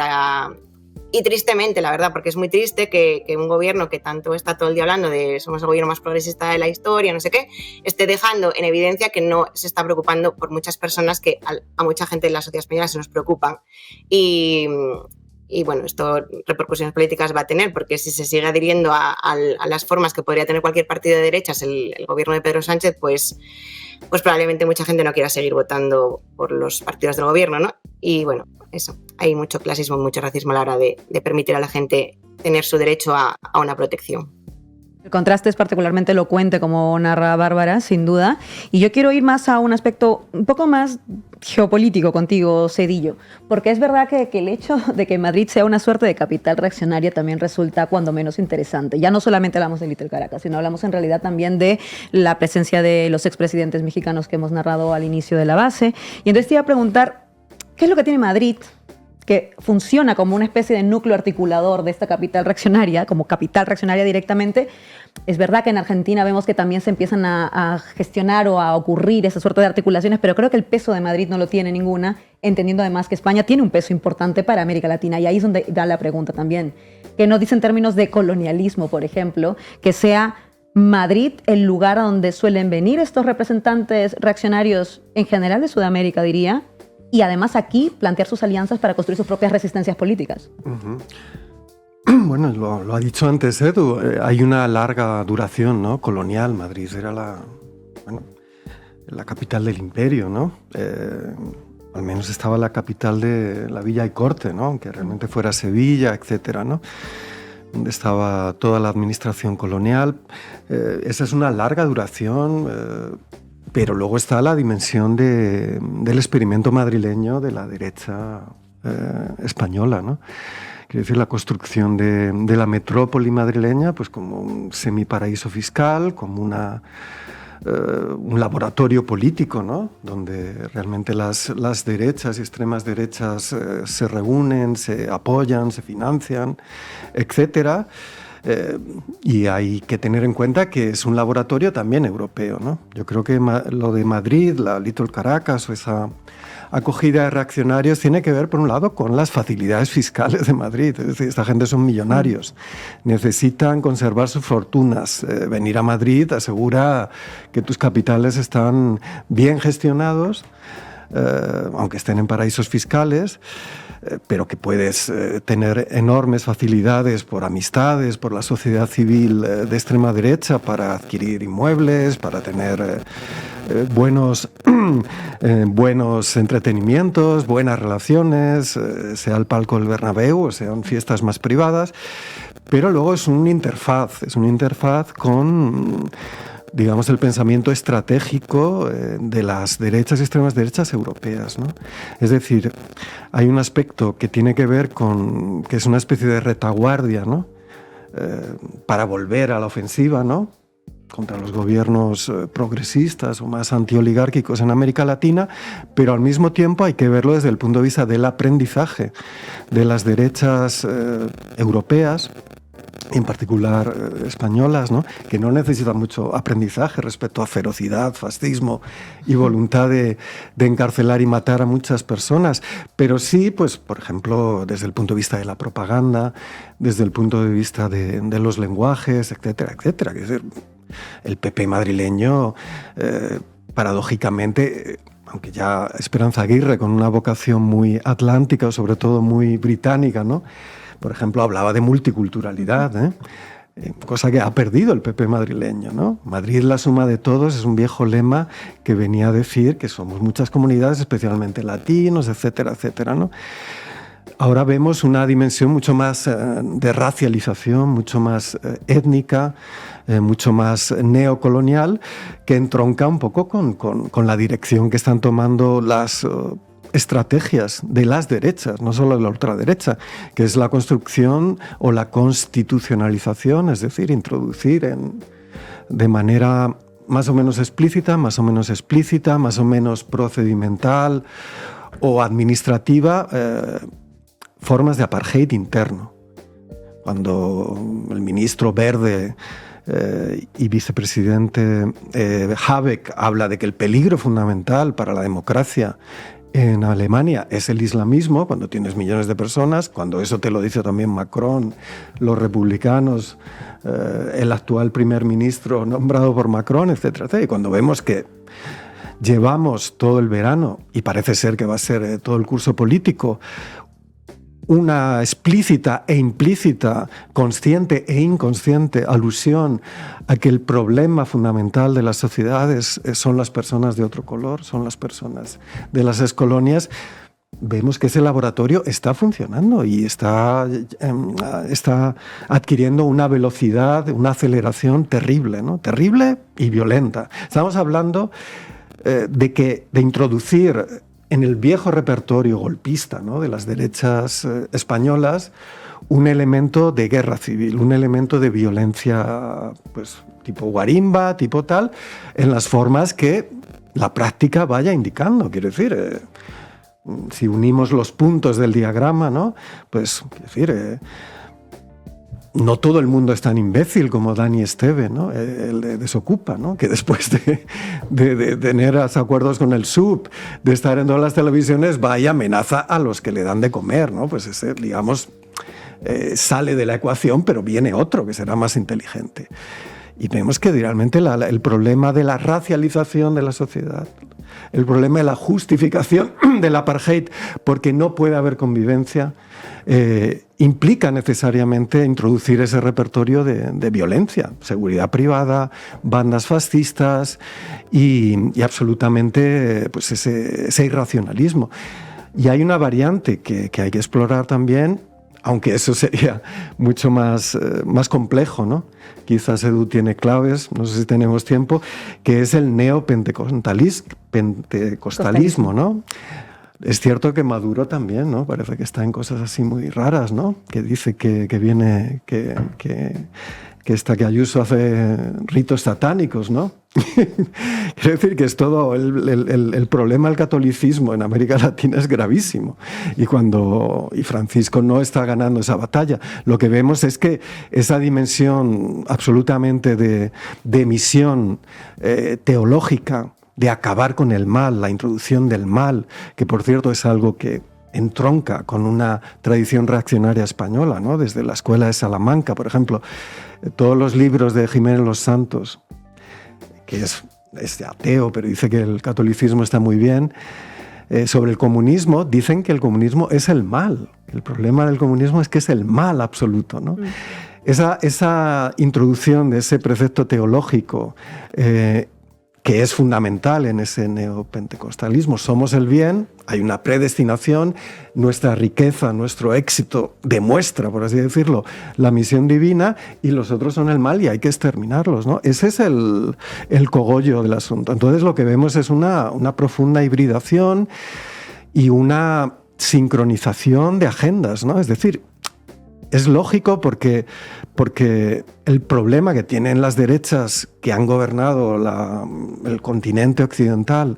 y tristemente, la verdad, porque es muy triste que un gobierno que tanto está todo el día hablando de somos el gobierno más progresista de la historia, no sé qué, esté dejando en evidencia que no se está preocupando por muchas personas que a mucha gente de la sociedad española se nos preocupan. Y bueno, esto repercusiones políticas va a tener, porque si se sigue adhiriendo a las formas que podría tener cualquier partido de derechas el gobierno de Pedro Sánchez, pues probablemente mucha gente no quiera seguir votando por los partidos del gobierno, ¿no? Y bueno, eso, hay mucho clasismo, mucho racismo a la hora de permitir a la gente tener su derecho a una protección. El contraste es particularmente elocuente, como narra Bárbara, sin duda. Y yo quiero ir más a un aspecto un poco más geopolítico contigo, Cedillo. Porque es verdad que el hecho de que Madrid sea una suerte de capital reaccionaria también resulta cuando menos interesante. Ya no solamente hablamos de Little Caracas, sino hablamos en realidad también de la presencia de los expresidentes mexicanos que hemos narrado al inicio de la base. Y entonces te iba a preguntar, ¿qué es lo que tiene Madrid que funciona como una especie de núcleo articulador de esta capital reaccionaria, como capital reaccionaria directamente? Es verdad que en Argentina vemos que también se empiezan a gestionar o a ocurrir esa suerte de articulaciones, pero creo que el peso de Madrid no lo tiene ninguna, entendiendo además que España tiene un peso importante para América Latina. Y ahí es donde da la pregunta también. Que nos dice en términos de colonialismo, por ejemplo, que sea Madrid el lugar a donde suelen venir estos representantes reaccionarios en general de Sudamérica, diría, y además aquí plantear sus alianzas para construir sus propias resistencias políticas. Bueno, lo ha dicho antes Edu, hay una larga duración, ¿no? Colonial. Madrid era la capital del imperio, ¿no? Al menos estaba la capital de la villa y corte, ¿no? Aunque realmente fuera Sevilla, etcétera, ¿no? Donde estaba toda la administración colonial. Esa es una larga duración, pero luego está la dimensión del experimento madrileño de la derecha española, ¿no? Quiere decir, la construcción de la metrópoli madrileña pues como un semiparaíso fiscal, como un laboratorio político, ¿no? Donde realmente las derechas y extremas derechas se reúnen, se apoyan, se financian, etcétera. Y hay que tener en cuenta que es un laboratorio también europeo, ¿no? Yo creo que lo de Madrid, la Little Caracas o esa acogida de reaccionarios tiene que ver, por un lado, con las facilidades fiscales de Madrid. Es decir, esta gente son millonarios, necesitan conservar sus fortunas. Venir a Madrid asegura que tus capitales están bien gestionados, aunque estén en paraísos fiscales, pero que puedes tener enormes facilidades por amistades, por la sociedad civil de extrema derecha para adquirir inmuebles, para tener buenos entretenimientos, buenas relaciones, sea el palco del Bernabéu o sean fiestas más privadas, pero luego es una interfaz con, digamos, el pensamiento estratégico de las derechas y extremas derechas europeas, ¿no? Es decir, hay un aspecto que tiene que ver con, que es una especie de retaguardia, ¿no? Para volver a la ofensiva, ¿no? Contra los gobiernos progresistas o más antioligárquicos en América Latina, pero al mismo tiempo hay que verlo desde el punto de vista del aprendizaje de las derechas europeas, en particular españolas, ¿no? Que no necesitan mucho aprendizaje respecto a ferocidad, fascismo y voluntad de encarcelar y matar a muchas personas, pero sí, pues, por ejemplo, desde el punto de vista de la propaganda, desde el punto de vista de los lenguajes, etcétera, etcétera. Es decir, el PP madrileño, paradójicamente, aunque ya Esperanza Aguirre, con una vocación muy atlántica o sobre todo muy británica, ¿no? Por ejemplo, hablaba de multiculturalidad, cosa que ha perdido el PP madrileño, ¿no? Madrid, la suma de todos, es un viejo lema que venía a decir que somos muchas comunidades, especialmente latinos, etcétera, etcétera, ¿no? Ahora vemos una dimensión mucho más de racialización, mucho más étnica, mucho más neocolonial, que entronca un poco con la dirección que están tomando las estrategias de las derechas, no solo de la ultraderecha, que es la construcción o la constitucionalización, es decir, introducir de manera más o menos explícita, más o menos procedimental o administrativa, formas de apartheid interno. Cuando el ministro verde y vicepresidente Habeck habla de que el peligro fundamental para la democracia en Alemania es el islamismo, cuando tienes millones de personas, cuando eso te lo dice también Macron, los republicanos, el actual primer ministro nombrado por Macron, etcétera, etcétera. Y cuando vemos que llevamos todo el verano, y parece ser que va a ser todo el curso político, una explícita e implícita, consciente e inconsciente alusión a que el problema fundamental de las sociedades son las personas de otro color, son las personas de las excolonias, vemos que ese laboratorio está funcionando y está adquiriendo una velocidad, una aceleración terrible, ¿no? Terrible y violenta. Estamos hablando de introducir en el viejo repertorio golpista, ¿no? De las derechas españolas, un elemento de guerra civil, un elemento de violencia, pues, tipo guarimba, tipo tal, en las formas que la práctica vaya indicando. Quiero decir, si unimos los puntos del diagrama, ¿no? Pues, quiero decir, no todo el mundo es tan imbécil como Dani Esteve, ¿no? El de Desocupa, ¿no? Que después de tener acuerdos con el SUB, de estar en todas las televisiones, va y amenaza a los que le dan de comer, ¿no? Pues ese, digamos, sale de la ecuación, pero viene otro que será más inteligente. Y vemos que realmente el problema de la racialización de la sociedad, el problema de la justificación del apartheid, porque no puede haber convivencia, implica necesariamente introducir ese repertorio de violencia, seguridad privada, bandas fascistas y absolutamente pues ese irracionalismo. Y hay una variante que hay que explorar también, aunque eso sería mucho más complejo, ¿no? Quizás Edu tiene claves, no sé si tenemos tiempo, que es el neopentecostalismo, ¿no? Es cierto que Maduro también, ¿no? Parece que está en cosas así muy raras, ¿no? Que dice que viene, que Ayuso hace ritos satánicos, ¿no? Quiero decir que es todo, el problema del catolicismo en América Latina es gravísimo. Y Francisco no está ganando esa batalla. Lo que vemos es que esa dimensión absolutamente de misión teológica, de acabar con el mal, la introducción del mal, que por cierto es algo que entronca con una tradición reaccionaria española, ¿no? Desde la escuela de Salamanca, por ejemplo, todos los libros de Jiménez Los Santos, que es ateo, pero dice que el catolicismo está muy bien, sobre el comunismo, dicen que el comunismo es el mal. El problema del comunismo es que es el mal absoluto, ¿no? Esa introducción de ese precepto teológico que es fundamental en ese neopentecostalismo. Somos el bien, hay una predestinación, nuestra riqueza, nuestro éxito demuestra, por así decirlo, la misión divina, y los otros son el mal y hay que exterminarlos, ¿no? Ese es el cogollo del asunto. Entonces lo que vemos es una profunda hibridación y una sincronización de agendas, ¿no? Es decir, es lógico porque el problema que tienen las derechas que han gobernado el continente occidental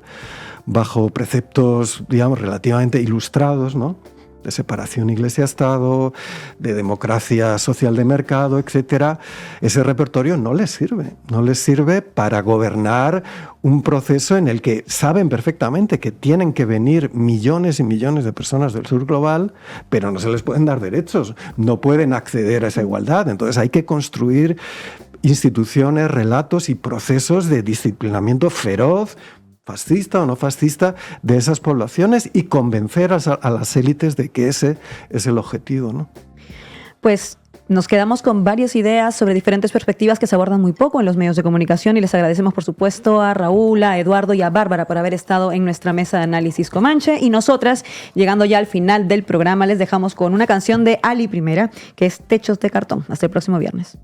bajo preceptos, digamos, relativamente ilustrados, ¿no? De separación iglesia-estado, de democracia social de mercado, etc., ese repertorio no les sirve para gobernar un proceso en el que saben perfectamente que tienen que venir millones y millones de personas del sur global, pero no se les pueden dar derechos, no pueden acceder a esa igualdad. Entonces hay que construir instituciones, relatos y procesos de disciplinamiento feroz, fascista o no fascista, de esas poblaciones y convencer a las élites de que ese es el objetivo, ¿no? Pues nos quedamos con varias ideas sobre diferentes perspectivas que se abordan muy poco en los medios de comunicación y les agradecemos, por supuesto, a Raúl, a Eduardo y a Bárbara por haber estado en nuestra mesa de análisis Comanche. Y nosotras, llegando ya al final del programa, les dejamos con una canción de Ali Primera, que es Techos de Cartón. Hasta el próximo viernes.